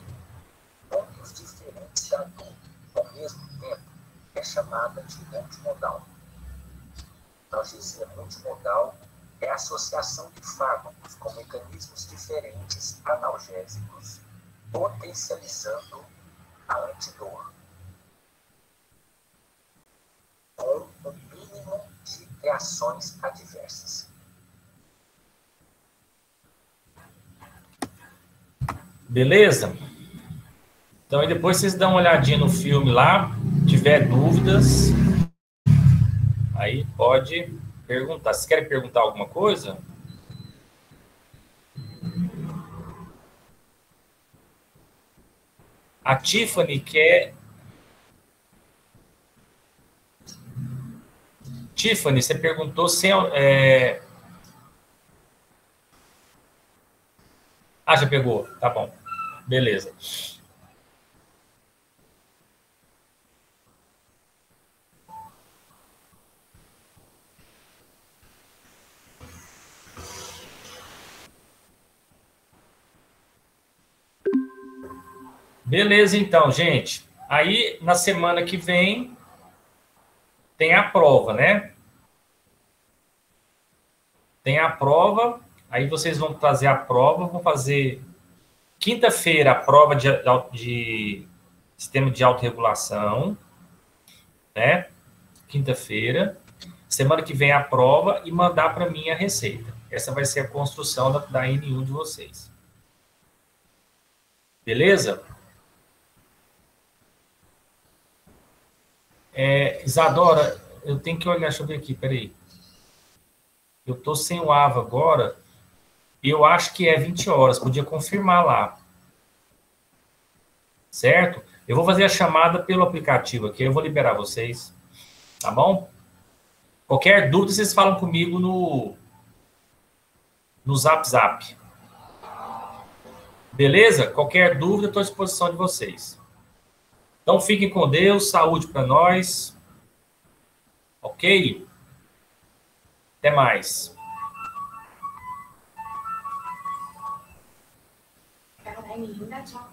pontos diferentes da dor ao mesmo tempo é chamada de multimodal. Analgesia multimodal é a associação de fármacos com mecanismos diferentes analgésicos, potencializando a antidor, com um mínimo de reações adversas. Beleza? Então, aí depois vocês dão uma olhadinha no filme lá, tiver dúvidas, aí pode perguntar. Vocês querem perguntar alguma coisa? A Tiffany quer... Tiffany, você perguntou se... Ah, já pegou. Tá bom. Beleza. Beleza, então, gente. Aí, na semana que vem, tem a prova, né? Tem a prova, aí vocês vão trazer a prova, vão fazer quinta-feira a prova de sistema de autorregulação, né? Quinta-feira. Semana que vem a prova e mandar para mim a receita. Essa vai ser a construção da N1 de vocês. Beleza? Isadora, eu tenho que olhar, deixa eu ver aqui, peraí. Eu tô sem o AVA agora, eu acho que é 20 horas, podia confirmar lá. Certo? Eu vou fazer a chamada pelo aplicativo aqui, eu vou liberar vocês, tá bom? Qualquer dúvida, vocês falam comigo no Zap. Beleza? Qualquer dúvida, estou à disposição de vocês. Então, fiquem com Deus, saúde para nós. Ok? Até mais. Caralho, tchau.